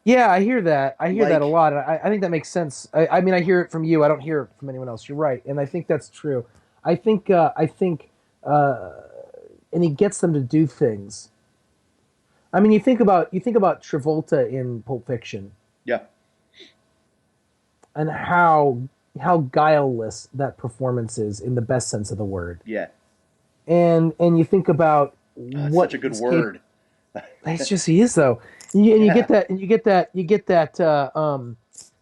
Yeah, I hear that. I hear that a lot. I think that makes sense. I mean, I hear it from you. I don't hear it from anyone else. You're right, and I think that's true. I think, and he gets them to do things. I mean, you think about Travolta in Pulp Fiction. Yeah. And how guileless that performance is in the best sense of the word. Yeah. And you think about what such a good word. It's just he is though. You get that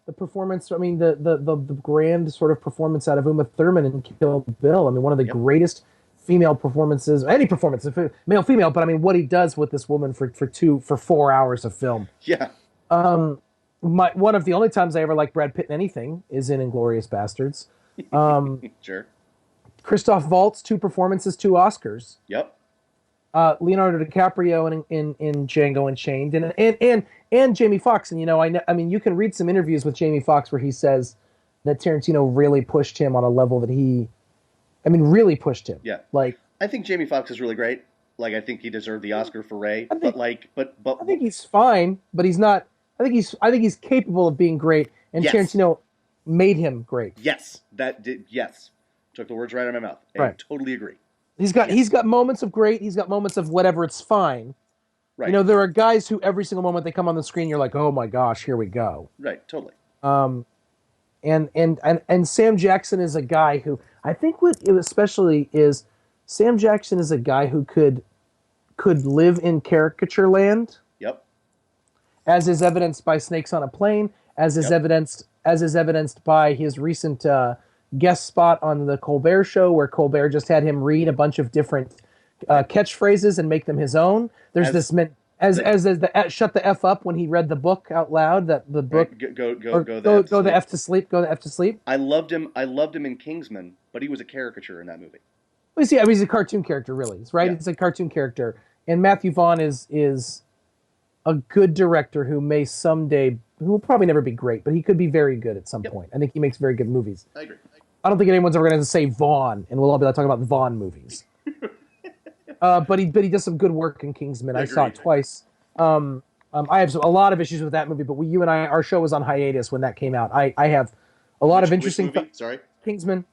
the performance. I mean the grand sort of performance out of Uma Thurman in Kill Bill. I mean one of the greatest female performances, any performance, male female. But I mean what he does with this woman for 4 hours of film. Yeah. One of the only times I ever liked Brad Pitt in anything is in Inglourious Bastards. Sure. Christoph Waltz, 2 performances, 2 Oscars. Yep. Leonardo DiCaprio in Django Unchained, and Jamie Foxx. And I mean, you can read some interviews with Jamie Foxx where he says that Tarantino really pushed him on a level that really pushed him. Yeah. Like, I think Jamie Foxx is really great. Like, I think he deserved the Oscar for Ray. I think he's fine, but he's not. I think he's capable of being great, and yes. Tarantino made him great. Yes, yes. Took the words right out of my mouth. I totally agree. He's got moments of great. He's got moments of whatever. It's fine. Right. There are guys who every single moment they come on the screen, you're like, oh my gosh, here we go. Right. Totally. And Sam Jackson is a guy who I think what it especially is Sam Jackson is a guy who could live in caricature land. Yep. As is evidenced by Snakes on a Plane, as is evidenced by his recent guest spot on the Colbert Show, where Colbert just had him read a bunch of different catchphrases and make them his own. There's the shut the F up when he read the book out loud. That the book go the F to sleep. Go the F to sleep. I loved him in Kingsman, but he was a caricature in that movie. Well, see, he's a cartoon character, really. Right? Yeah. It's a cartoon character, and Matthew Vaughn is a good director who will probably never be great, but he could be very good at some point. I think he makes very good movies. I agree. I don't think anyone's ever going to say Vaughn, and we'll all be talking about Vaughn movies. But he does some good work in Kingsman. I saw it twice. I have a lot of issues with that movie, but you and our show was on hiatus when that came out. I have a lot of interesting. Which movie? Sorry. Kingsman.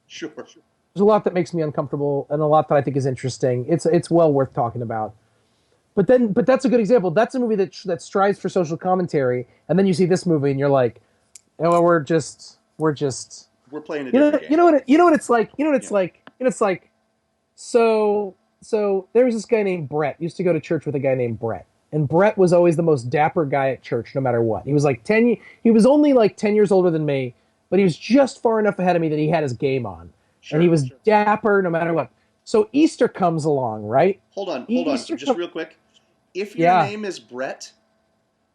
Sure. There's a lot that makes me uncomfortable, and a lot that I think is interesting. It's well worth talking about. But that's a good example. That's a movie that strives for social commentary, and then you see this movie, and you're like, oh, we're playing a different game. You know what it's like. It's like. So there was this guy named Brett. Used to go to church with a guy named Brett, and Brett was always the most dapper guy at church, no matter what. He was like He was only like 10 years older than me, but he was just far enough ahead of me that he had his game on, and he was dapper no matter what. So Easter comes along, right? Hold on, just real quick. If your name is Brett,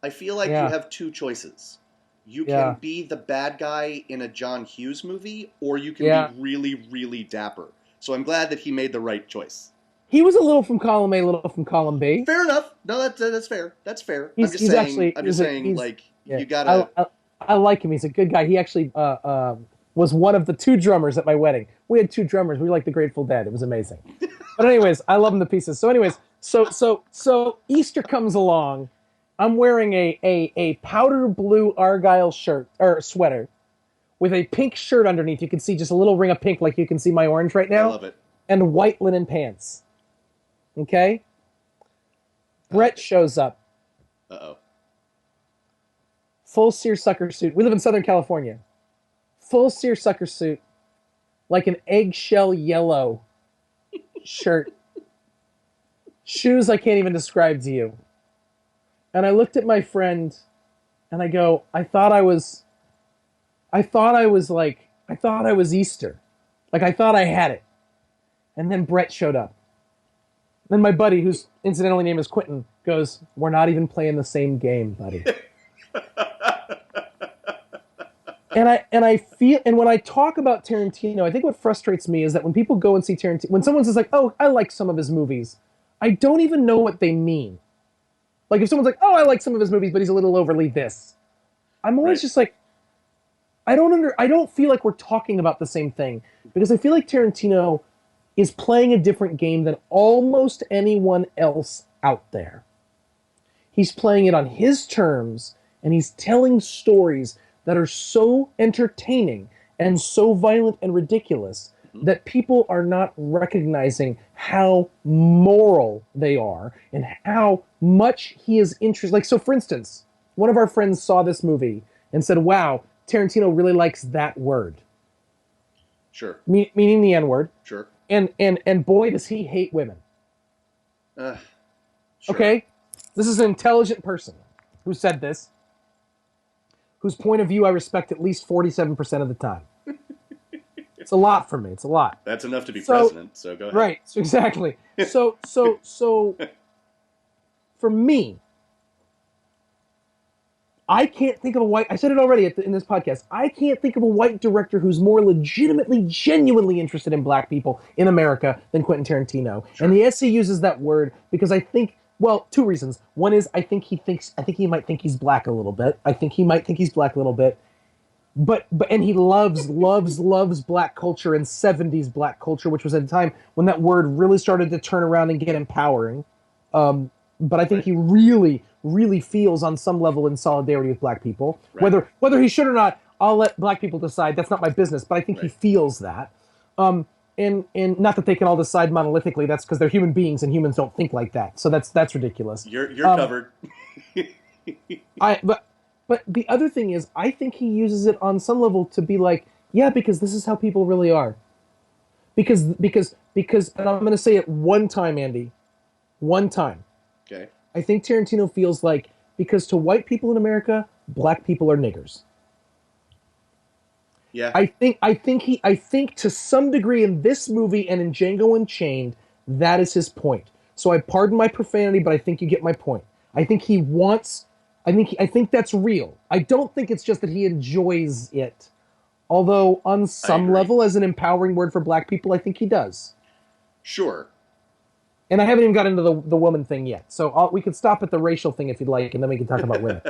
I feel like you have 2 choices. You can be the bad guy in a John Hughes movie, or you can be really, really dapper. So I'm glad that he made the right choice. He was a little from column A, a little from column B. Fair enough. No, that's fair. That's fair. I'm just saying, you gotta. I like him. He's a good guy. He actually was one of the 2 drummers at my wedding. We had 2 drummers. We were like the Grateful Dead. It was amazing. But anyways, I love him to pieces. So anyways, so Easter comes along. I'm wearing a powder blue Argyle shirt or sweater with a pink shirt underneath. You can see just a little ring of pink, like you can see my orange right now. I love it. And white linen pants. Okay? Brett shows up. Uh-oh. Full seersucker suit. We live in Southern California. Full seersucker suit. Like an eggshell yellow shirt. Shoes I can't even describe to you. And I looked at my friend and I go, I thought I was Easter. Like I thought I had it. And then Brett showed up. Then my buddy, whose incidentally name is Quentin, goes, we're not even playing the same game, buddy. I feel, and when I talk about Tarantino, I think what frustrates me is that when people go and see Tarantino, when someone says like, "Oh, I like some of his movies," I don't even know what they mean. Like if someone's like, "Oh, I like some of his movies, but he's a little overly this," I'm always just like, I don't feel like we're talking about the same thing because I feel like Tarantino is playing a different game than almost anyone else out there. He's playing it on his terms and he's telling stories that are so entertaining and so violent and ridiculous that people are not recognizing how moral they are and how much he is interested. Like, so for instance, one of our friends saw this movie and said, wow, Tarantino really likes that word. Sure. Meaning the N word. Sure. And boy, does he hate women. Sure. Okay? This is an intelligent person who said this, whose point of view I respect at least 47% of the time. It's a lot for me. It's a lot. That's enough to be president, so go ahead. Right, exactly. So for me, I can't think of a white, I said it already in this podcast, I can't think of a white director who's more legitimately, genuinely interested in black people in America than Quentin Tarantino. Sure. And the essay uses that word because I think, well, two reasons. One is I think he might think he's black a little bit. I think he might think he's black a little bit. But and he loves black culture and 70s black culture, which was at a time when that word really started to turn around and get empowering. But I think he really feels on some level in solidarity with black people. Right. Whether he should or not, I'll let black people decide. That's not my business. But I think he feels that. And not that they can all decide monolithically. That's because they're human beings and humans don't think like that. So that's ridiculous. You're covered. But the other thing is, I think he uses it on some level to be like, yeah, because this is how people really are. Because, and I'm going to say it one time, Andy. One time. Okay. I think Tarantino feels like, because to white people in America, black people are niggers. Yeah. I think to some degree in this movie and in Django Unchained, that is his point. So I pardon my profanity, but I think you get my point. I think he wants... I think that's real. I don't think it's just that he enjoys it. Although, on some level, as an empowering word for black people, I think he does. Sure. And I haven't even got into the woman thing yet. So we could stop at the racial thing if you'd like, and then we can talk about women.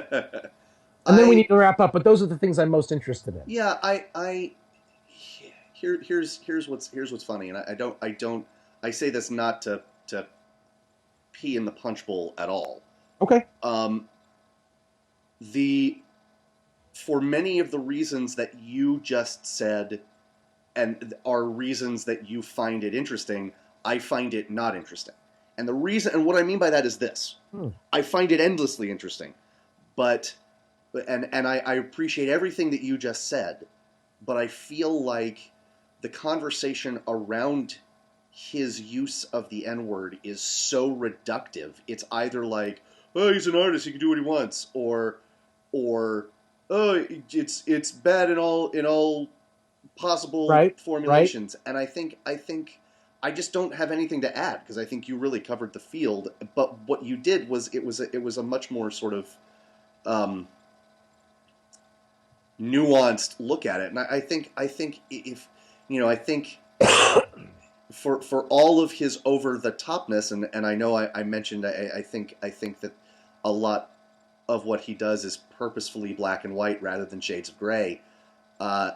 And then we need to wrap up, but those are the things I'm most interested in. Yeah, here's what's funny, and I say this not to pee in the punch bowl at all. Okay. For many of the reasons that you just said and are reasons that you find it interesting, I find it not interesting. And the reason, and what I mean by that is this. I find it endlessly interesting, but I appreciate everything that you just said, but I feel like the conversation around his use of the N-word is so reductive. It's either like, oh, he's an artist, he can do what he wants, or oh, it's bad in all possible formulations. Right. And I think I just don't have anything to add because I think you really covered the field. But what you did was it was a much more sort of nuanced look at it. And I think if I think for all of his over the topness, and I know I mentioned I think that a lot of what he does is purposefully black and white rather than shades of gray. The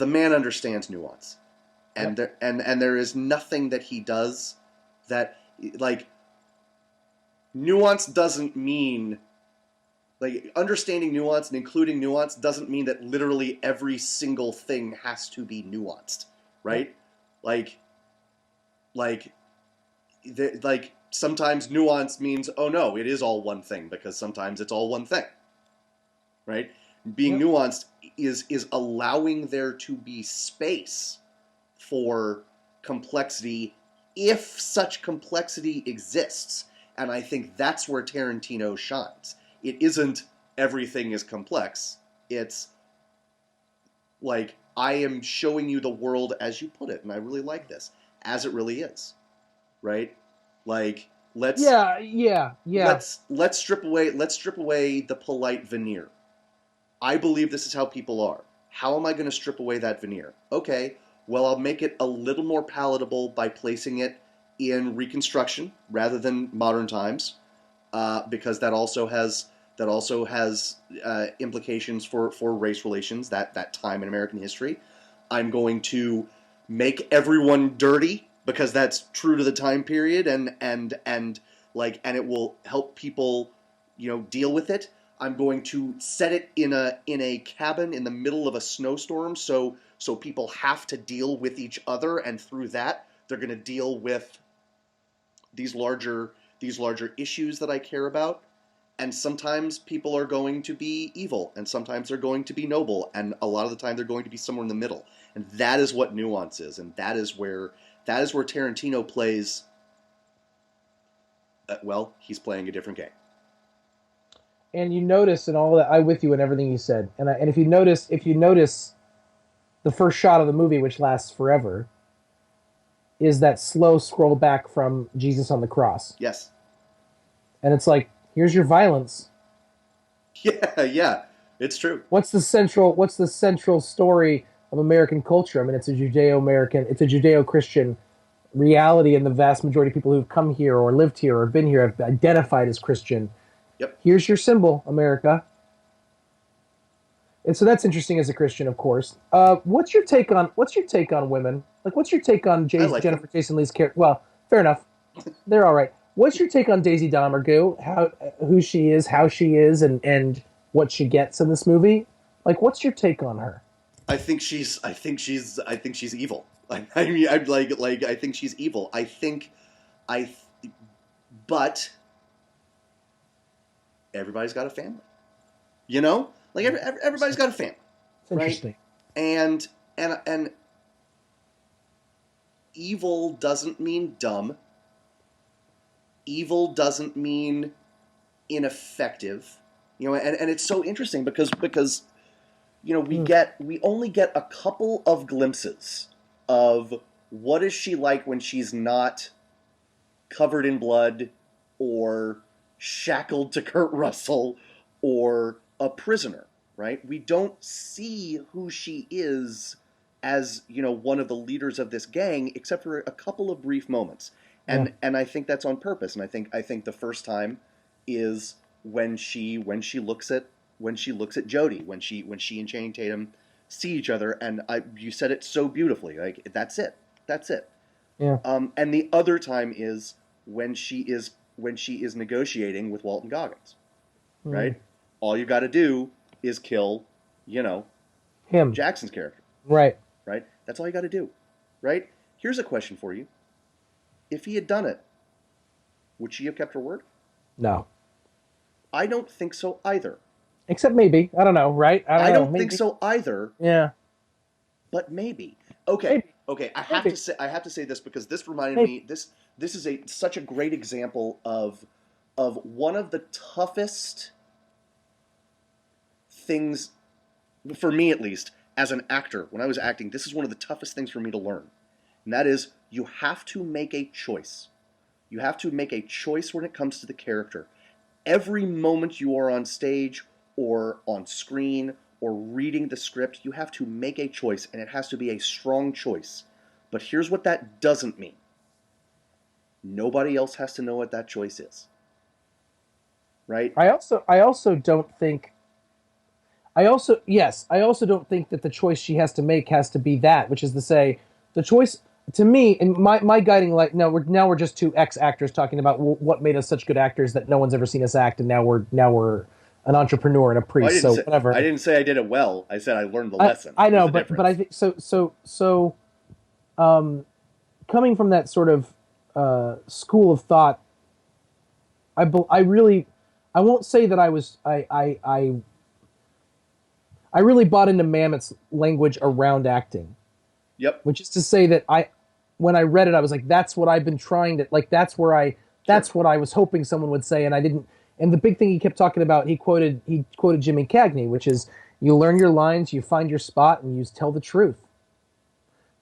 man understands nuance, and there is nothing that he does that like nuance doesn't mean like understanding nuance and including nuance doesn't mean that literally every single thing has to be nuanced, right? Like sometimes nuance means, oh no, it is all one thing, because sometimes it's all one thing, right? Being nuanced is allowing there to be space for complexity if such complexity exists. And I think that's where Tarantino shines. It isn't everything is complex. It's like, I am showing you the world as you put it, and I really like this, as it really is, right? Like, let's strip away the polite veneer, I believe this is how people are. How am I going to strip away that veneer? Okay, well, I'll make it a little more palatable by placing it in Reconstruction rather than modern times, because that also has implications for race relations, that time in American history. I'm going to make everyone dirty because that's true to the time period, and it will help people, deal with it. I'm going to set it in a cabin in the middle of a snowstorm, so people have to deal with each other, and through that they're going to deal with these larger issues that I care about. And sometimes people are going to be evil, and sometimes they're going to be noble, and a lot of the time they're going to be somewhere in the middle. And that is what nuance is, and that is where Tarantino plays. Well, he's playing a different game. And you notice in all that, I'm with you in everything you said. And if you notice the first shot of the movie, which lasts forever, is that slow scroll back from Jesus on the cross. Yes. And it's like, here's your violence. Yeah, it's true. What's the central story of American culture? I mean, it's a Judeo-Christian reality, and the vast majority of people who've come here or lived here or been here have identified as Christian. Yep. Here's your symbol, America. And so that's interesting as a Christian, of course. What's your take on women? Like, what's your take on Jennifer Jason Leigh's character? Well, fair enough. They're all right. What's your take on Daisy Domergue? Who she is, how she is, and what she gets in this movie? Like, what's your take on her? I think she's evil. I think she's evil. But everybody's got a family, Like everybody's got a family. It's interesting. Right? And evil doesn't mean dumb. Evil doesn't mean ineffective, and it's so interesting because we only get a couple of glimpses of what is she like when she's not covered in blood or shackled to Kurt Russell or a prisoner, right? We don't see who she is as, one of the leaders of this gang, except for a couple of brief moments. And I think that's on purpose. And I think the first time is when she looks at Jodie, when she and Channing Tatum see each other, and you said it so beautifully. Like, that's it. Yeah. And the other time is when she is negotiating with Walton Goggins, right? All you got to do is kill, him, Jackson's character, right? That's all you got to do, right? Here's a question for you: if he had done it, would she have kept her word? No, I don't think so either. Except maybe, I don't know, right? I don't think so either. Yeah, but maybe. Okay. Maybe. Okay, I have to say this because this reminded me. This is such a great example of one of the toughest things, for me at least, as an actor. When I was acting, this is one of the toughest things for me to learn, and that is you have to make a choice. You have to make a choice when it comes to the character. Every moment you are on stage or on screen or reading the script, you have to make a choice, and it has to be a strong choice. But here's what that doesn't mean. Nobody else has to know what that choice is. Right? I also don't think that the choice she has to make has to be that, which is to say, the choice to me, and my guiding light. Now we're just two ex-actors talking about what made us such good actors that no one's ever seen us act, and now we're an entrepreneur and a priest. Whatever. I didn't say I did it well. I said I learned the lesson. I know, but I think so. Coming from that sort of school of thought, I won't say that I really bought into Mamet's language around acting. Yep. Which is to say that when I read it, I was like, that's what I've been trying to, like, that's what I was hoping someone would say, and I didn't. And the big thing he kept talking about, he quoted Jimmy Cagney, which is, you learn your lines, you find your spot, and you tell the truth.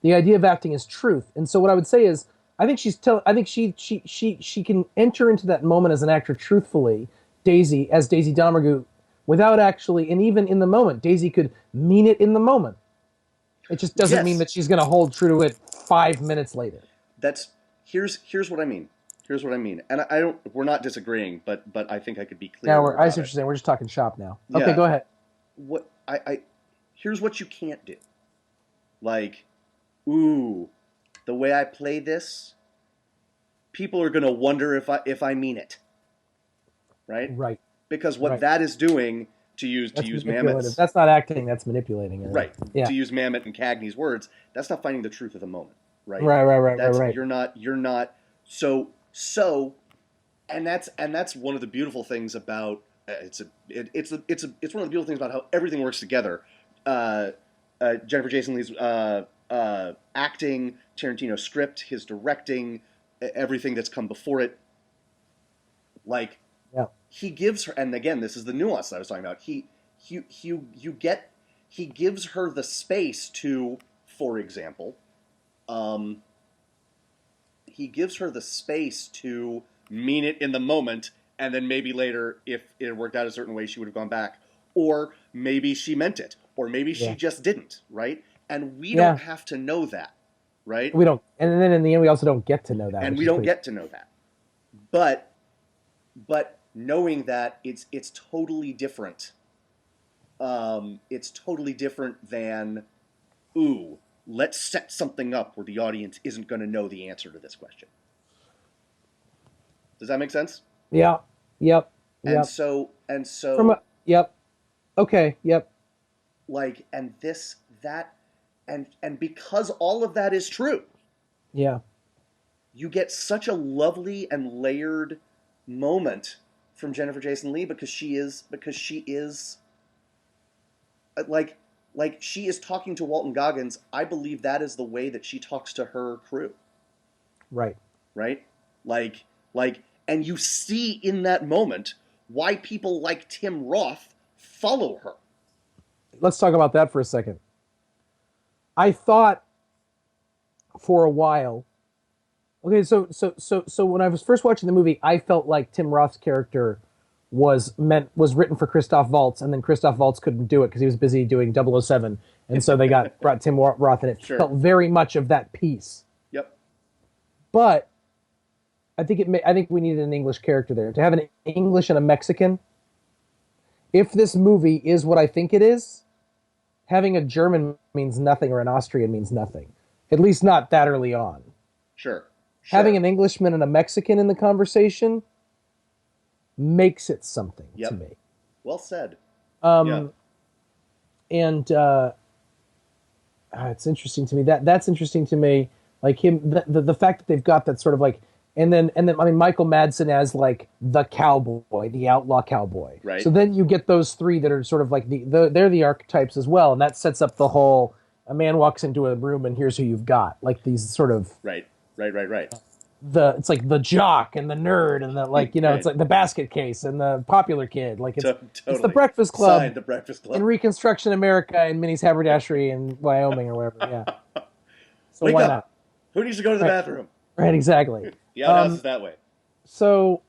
The idea of acting is truth. And so what I would say is, I think she can enter into that moment as an actor truthfully, Daisy Domergue, without actually, and even in the moment, Daisy could mean it in the moment. It just doesn't mean that she's going to hold true to it 5 minutes later. Here's what I mean. Here's what I mean. And I don't. We're not disagreeing, but I think I could be clear. Now I see what you're saying. We're just talking shop now. Yeah. Okay, go ahead. What here's what you can't do. Like, ooh, the way I play this, people are gonna wonder if I mean it. Right? Right. Because what that is doing, to use Mamet's, that's not acting, that's manipulating it. Right. Yeah. To use Mamet and Cagney's words, that's not finding the truth of the moment. Right. Right. You're not so and that's one of the beautiful things about it's one of the beautiful things about how everything works together. Jennifer Jason Leigh's acting, Tarantino's script, his directing, everything that's come before it. Like, he gives her, and again, this is the nuance that I was talking about. He gives her the space to, for example, he gives her the space to mean it in the moment, and then maybe later, if it worked out a certain way, she would have gone back. Or maybe she meant it. Or maybe she just didn't, right? And we don't have to know that, right? We don't. And then in the end, we also don't get to know that. And we don't get to know that. But knowing that it's totally different. It's totally different than, ooh, let's set something up where the audience isn't going to know the answer to this question. Does that make sense? Yeah. Yep. And so. Okay. Yep. Like, and because all of that is true. Yeah. You get such a lovely and layered moment from Jennifer Jason Leigh because she is like she is talking to Walton Goggins. I believe that is the way that she talks to her crew. Right. Like, and you see in that moment why people like Tim Roth follow her. Let's talk about that for a second. I thought for a while. Okay, so when I was first watching the movie, I felt like Tim Roth's character was written for Christoph Waltz, and then Christoph Waltz couldn't do it because he was busy doing 007, and so they brought Tim Roth, and it felt very much of that piece. Yep. But I think we needed an English character there. To have an English and a Mexican, if this movie is what I think it is, having a German means nothing or an Austrian means nothing. At least not that early on. Sure. Having an Englishman and a Mexican in the conversation makes it something to me. Well said. And it's interesting to me. That's interesting to me. Like him, the fact that they've got that sort of like, and then I mean Michael Madsen as like the cowboy, the outlaw cowboy. Right. So then you get those three that are sort of like they're the archetypes as well, and that sets up the whole. A man walks into a room and here's who you've got. Like these sort of Right. It's like the jock and the nerd and the it's like the basket case and the popular kid. Like it's the Breakfast Club. Signed the Breakfast Club. In Reconstruction America and Minnie's Haberdashery in Wyoming or wherever. Yeah. So Wake why up. not? Who needs to go to the bathroom? Right. Exactly. The outhouse is that way. So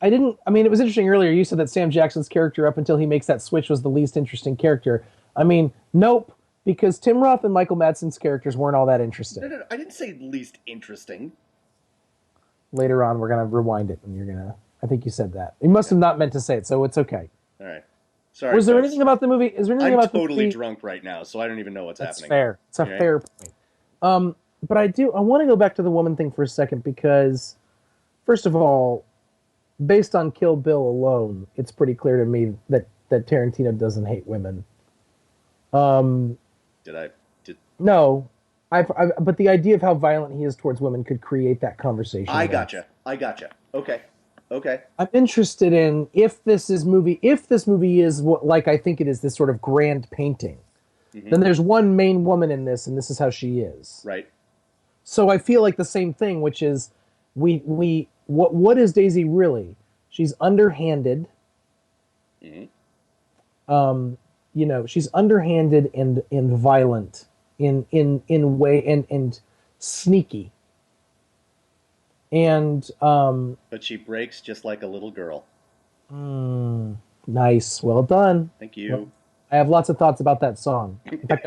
I mean, it was interesting earlier. You said that Sam Jackson's character, up until he makes that switch, was the least interesting character. I mean, nope, because Tim Roth and Michael Madsen's characters weren't all that interesting. No, I didn't say least interesting. Later on, we're going to rewind it, and I think you said that. You must have not meant to say it, so it's okay. All right. Sorry. Was there anything about the movie? Is there anything about totally the movie? drunk right now, so I don't even know what's happening. That's fair. It's a fair point. But I want to go back to the woman thing for a second, because, first of all, based on Kill Bill alone, it's pretty clear to me that Tarantino doesn't hate women. No, but the idea of how violent he is towards women could create that conversation. I gotcha. Okay. I'm interested in if this movie is what, like I think it is, this sort of grand painting. Mm-hmm. Then there's one main woman in this, and this is how she is. Right. So I feel like the same thing, which is what is Daisy really? She's underhanded. Mm-hmm. She's underhanded and violent in way and sneaky. And but she breaks just like a little girl. Nice. Well done. Thank you. Well, I have lots of thoughts about that song. In fact,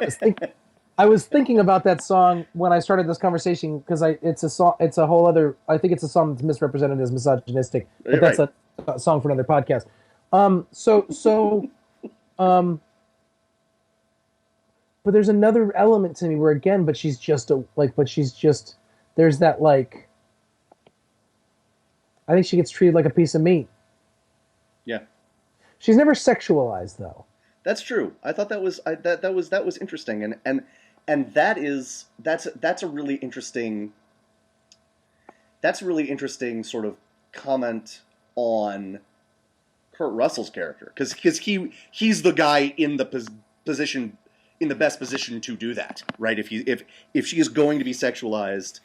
I was thinking about that song when I started this conversation because it's a song. It's a whole other. I think it's a song that's misrepresented as misogynistic, but that's Right. a song for another podcast. So, um, but there's another element to me where again, but she's just there's that like. I think she gets treated like a piece of meat. Yeah. She's never sexualized though. That's true. I thought that was that was interesting, and that's a really interesting sort of comment on Kurt Russell's character because he's the guy in the position in the best position to do that, right? If she is going to be sexualized,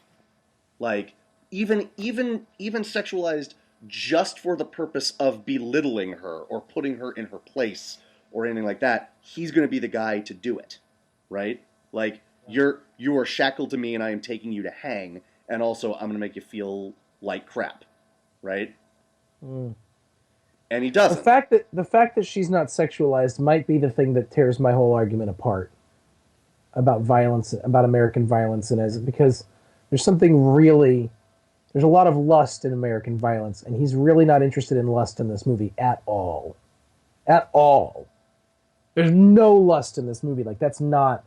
like even sexualized just for the purpose of belittling her or putting her in her place or anything like that, he's going to be the guy to do it, right? Like you are shackled to me and I am taking you to hang, and also I'm going to make you feel like crap, right? Mm. And he doesn't. The fact that she's not sexualized might be the thing that tears my whole argument apart about violence, about American violence, and because there's a lot of lust in American violence, and he's really not interested in lust in this movie at all. At all. There's no lust in this movie. Like, that's not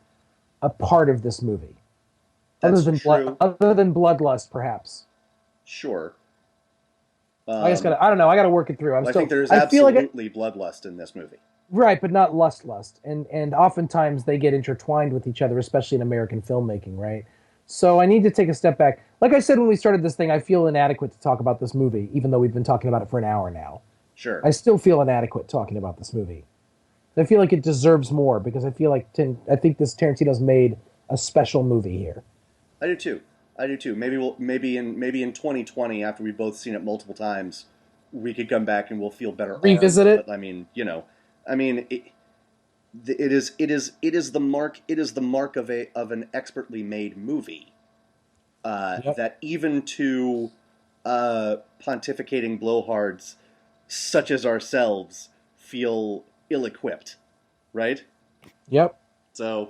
a part of this movie. That's true. Other than bloodlust, perhaps. Sure. I don't know. I gotta work it through. I think there's absolutely bloodlust in this movie. Right, but not lust. And oftentimes they get intertwined with each other, especially in American filmmaking, right? So I need to take a step back. Like I said when we started this thing, I feel inadequate to talk about this movie, even though we've been talking about it for an hour now. Sure. I still feel inadequate talking about this movie. I feel like it deserves more because I feel like I think this Tarantino's made a special movie here. I do too. Maybe in 2020, after we've both seen it multiple times, we could come back and we'll feel better. Revisit it. But, I mean, it is the mark of an expertly made movie. Yep. That even to pontificating blowhards such as ourselves feel ill-equipped, right? Yep. So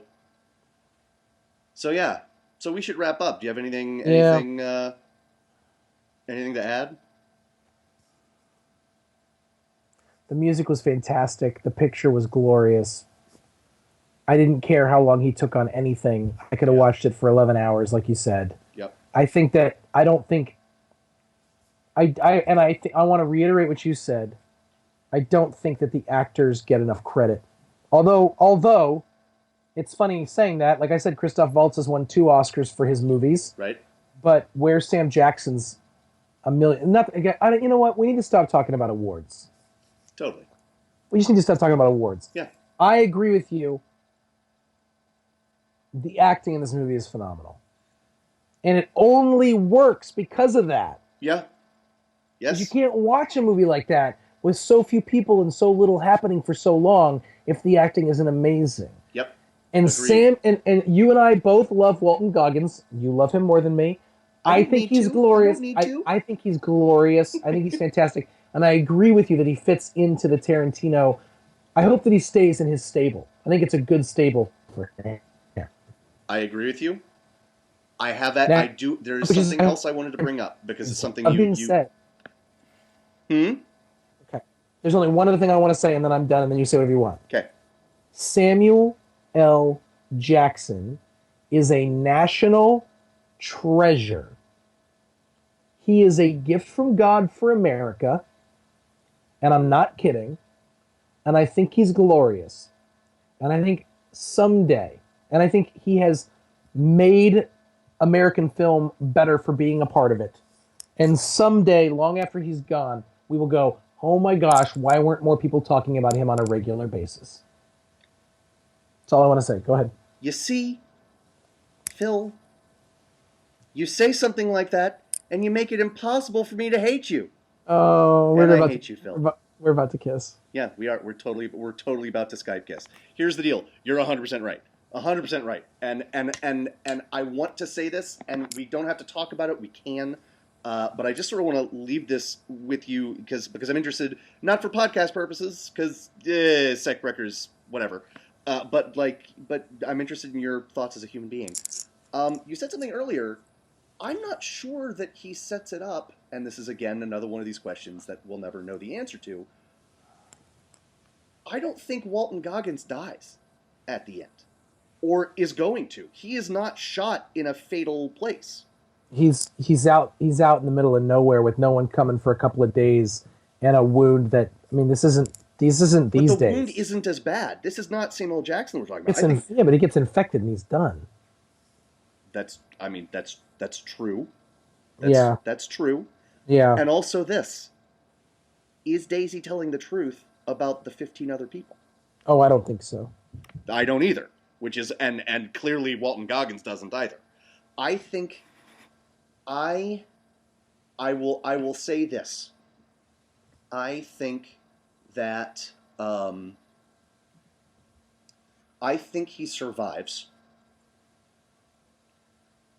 yeah. So we should wrap up. Do you have anything to add? The music was fantastic. The picture was glorious. I didn't care how long he took on anything. I could have watched it for 11 hours, like you said. Yep. I want to reiterate what you said. I don't think that the actors get enough credit. Although it's funny saying that. Like I said, Christoph Waltz has won 2 Oscars for his movies. Right. But where's Sam Jackson's a million? You know what? We need to stop talking about awards. Totally. We just need to stop talking about awards. Yeah. I agree with you. The acting in this movie is phenomenal. And it only works because of that. Yeah. Yes. You can't watch a movie like that with so few people and so little happening for so long if the acting isn't amazing. Yep. And Agreed. Sam and you and I both love Walton Goggins. You love him more than me. I think he's glorious. I think he's glorious. I think he's fantastic. And I agree with you that he fits into the Tarantino. I hope that he stays in his stable. I think it's a good stable for him. Yeah. I agree with you. I have that. I do. There is something else I wanted to bring up because it's something you said. Okay. There's only one other thing I want to say, and then I'm done, and then you say whatever you want. Okay. Samuel L. Jackson is a national treasure. He is a gift from God for America, and I'm not kidding. And I think he's glorious. And I think someday, and I think he has made American film better for being a part of it. And someday, long after he's gone, we will go, oh my gosh, why weren't more people talking about him on a regular basis? That's all I want to say. Go ahead. You see, Phil, you say something like that, and you make it impossible for me to hate you. Oh, I hate you, Phil. We're about to kiss. Yeah, we are. We're totally about to Skype kiss. Here's the deal. You're 100% right. 100% right. And I want to say this, and we don't have to talk about it. We can. But I just sort of want to leave this with you because I'm interested, not for podcast purposes, because Sec Wreckers, whatever. But I'm interested in your thoughts as a human being. You said something earlier. I'm not sure that he sets it up, and this is again another one of these questions that we'll never know the answer to. I don't think Walton Goggins dies at the end, or is going to. He is not shot in a fatal place. He's out in the middle of nowhere with no one coming for a couple of days and a wound that, I mean, this isn't these days. But the wound isn't as bad. This is not Samuel Jackson we're talking about. Yeah, but he gets infected and he's done. That's true. That's true. Yeah. And also this. Is Daisy telling the truth about the 15 other people? Oh, I don't think so. I don't either. Which is and clearly Walton Goggins doesn't either. I think I will say this. I think that I think he survives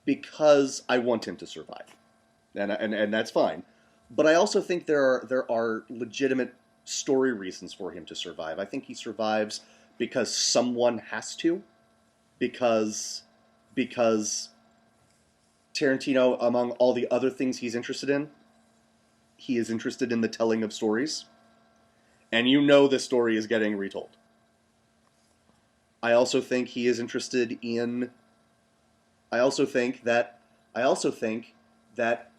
because I want him to survive, and that's fine. But I also think there are legitimate story reasons for him to survive. I think he survives because someone has to, because Tarantino, among all the other things he's interested in, he is interested in the telling of stories, and this story is getting retold. I also think he is interested in. I also think that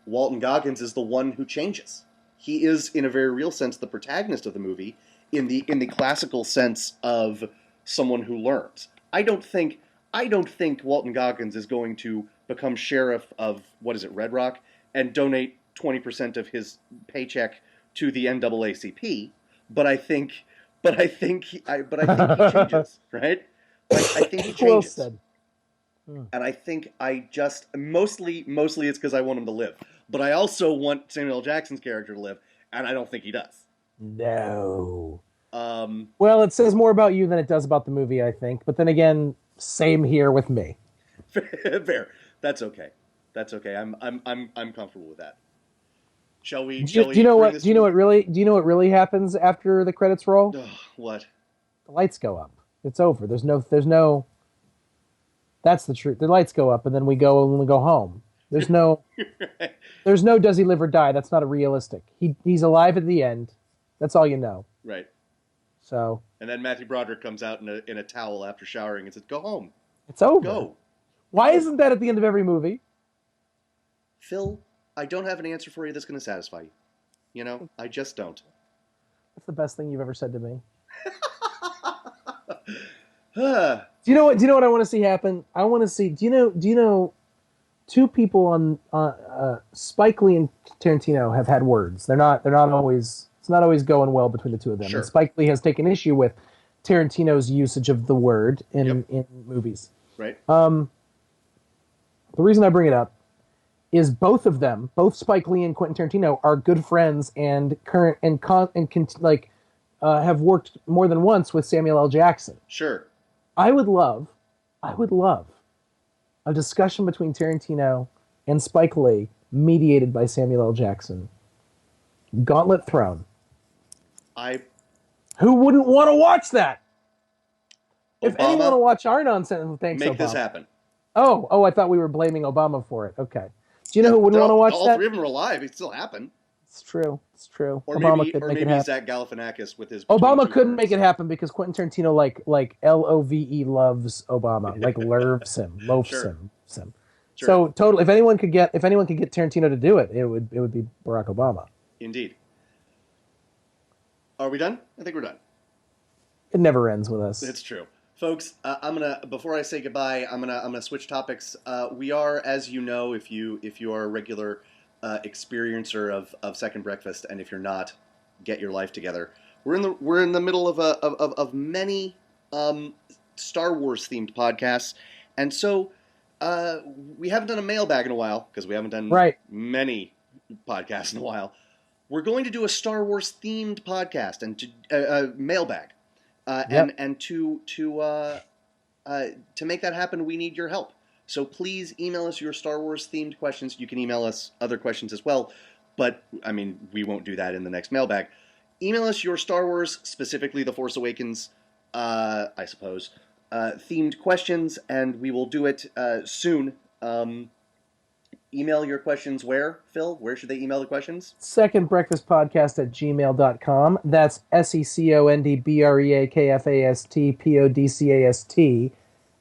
Walton Goggins is the one who changes. He is, in a very real sense, the protagonist of the movie, in the classical sense of someone who learns. I don't think Walton Goggins is going to become sheriff of Red Rock and donate 20% of his paycheck to the NAACP. But I think he changes, right? I think he changes. Well said. And I think mostly it's because I want him to live. But I also want Samuel L. Jackson's character to live, and I don't think he does. No. Well, it says more about you than it does about the movie, I think. But then again, same here with me. Fair. That's okay. I'm comfortable with that. Shall we? Do you know what really happens after the credits roll? What? The lights go up. It's over. There's no. That's the truth. The lights go up, and then we go home. There's no. There's no. Does he live or die? That's not a realistic. He's alive at the end. That's all you know. Right. So. And then Matthew Broderick comes out in a towel after showering and says, "Go home. It's over. Go." Why isn't that at the end of every movie? Phil, I don't have an answer for you that's going to satisfy you. I just don't. That's the best thing you've ever said to me. Do you know what I want to see happen? I want to see. Do you know? Two people on Spike Lee and Tarantino have had words. They're not always. It's not always going well between the two of them. Sure. And Spike Lee has taken issue with Tarantino's usage of the word in movies. Right. The reason I bring it up is both of them, both Spike Lee and Quentin Tarantino, are good friends and have worked more than once with Samuel L. Jackson. Sure. I would love a discussion between Tarantino and Spike Lee, mediated by Samuel L. Jackson. Gauntlet thrown. Who wouldn't want to watch that? If anyone want to watch our nonsense, thanks, make Obama. this happen. Oh, I thought we were blaming Obama for it. Okay. Do you know who wouldn't want to watch that? All three of them are alive. It still happened. It's true. Or Obama maybe, could or make maybe it happen. Zach Galifianakis with his. Obama couldn't make it happen because Quentin Tarantino like LOVE loves Obama, like loves him. Sure. Sure. So totally, if anyone could get Tarantino to do it, it would be Barack Obama. Indeed. Are we done? I think we're done. It never ends with us. It's true. Folks, before I say goodbye, I'm gonna switch topics. We are, as you know, if you are a regular experiencer of Second Breakfast, and if you're not, get your life together. We're in the middle of many Star Wars themed podcasts, and so we haven't done a mailbag in a while because we haven't done many podcasts in a while. We're going to do a Star Wars themed podcast and mailbag. And to make that happen, we need your help. So please email us your Star Wars themed questions. You can email us other questions as well, but I mean, we won't do that in the next mailbag. Email us your Star Wars, specifically The Force Awakens, I suppose, themed questions, and we will do it soon. Email your questions where, Phil? Where should they email the questions? secondbreakfastpodcast@gmail.com. That's secondbreakfastpodcast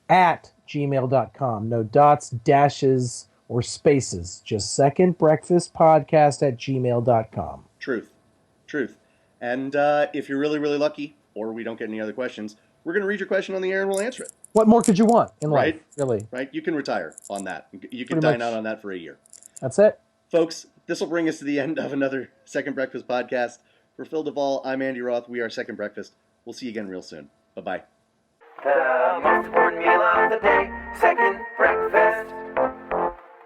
at gmail.com. No dots, dashes, or spaces. Just secondbreakfastpodcast@gmail.com. Truth. And if you're really, really lucky, or we don't get any other questions, we're going to read your question on the air and we'll answer it. What more could you want in life, really? Right? You can retire on that. You can Pretty dine much. out on that for a year. That's it. Folks, this will bring us to the end of another Second Breakfast podcast. For Phil Duvall, I'm Andy Roth. We are Second Breakfast. We'll see you again real soon. Bye-bye. The most important meal of the day, second breakfast.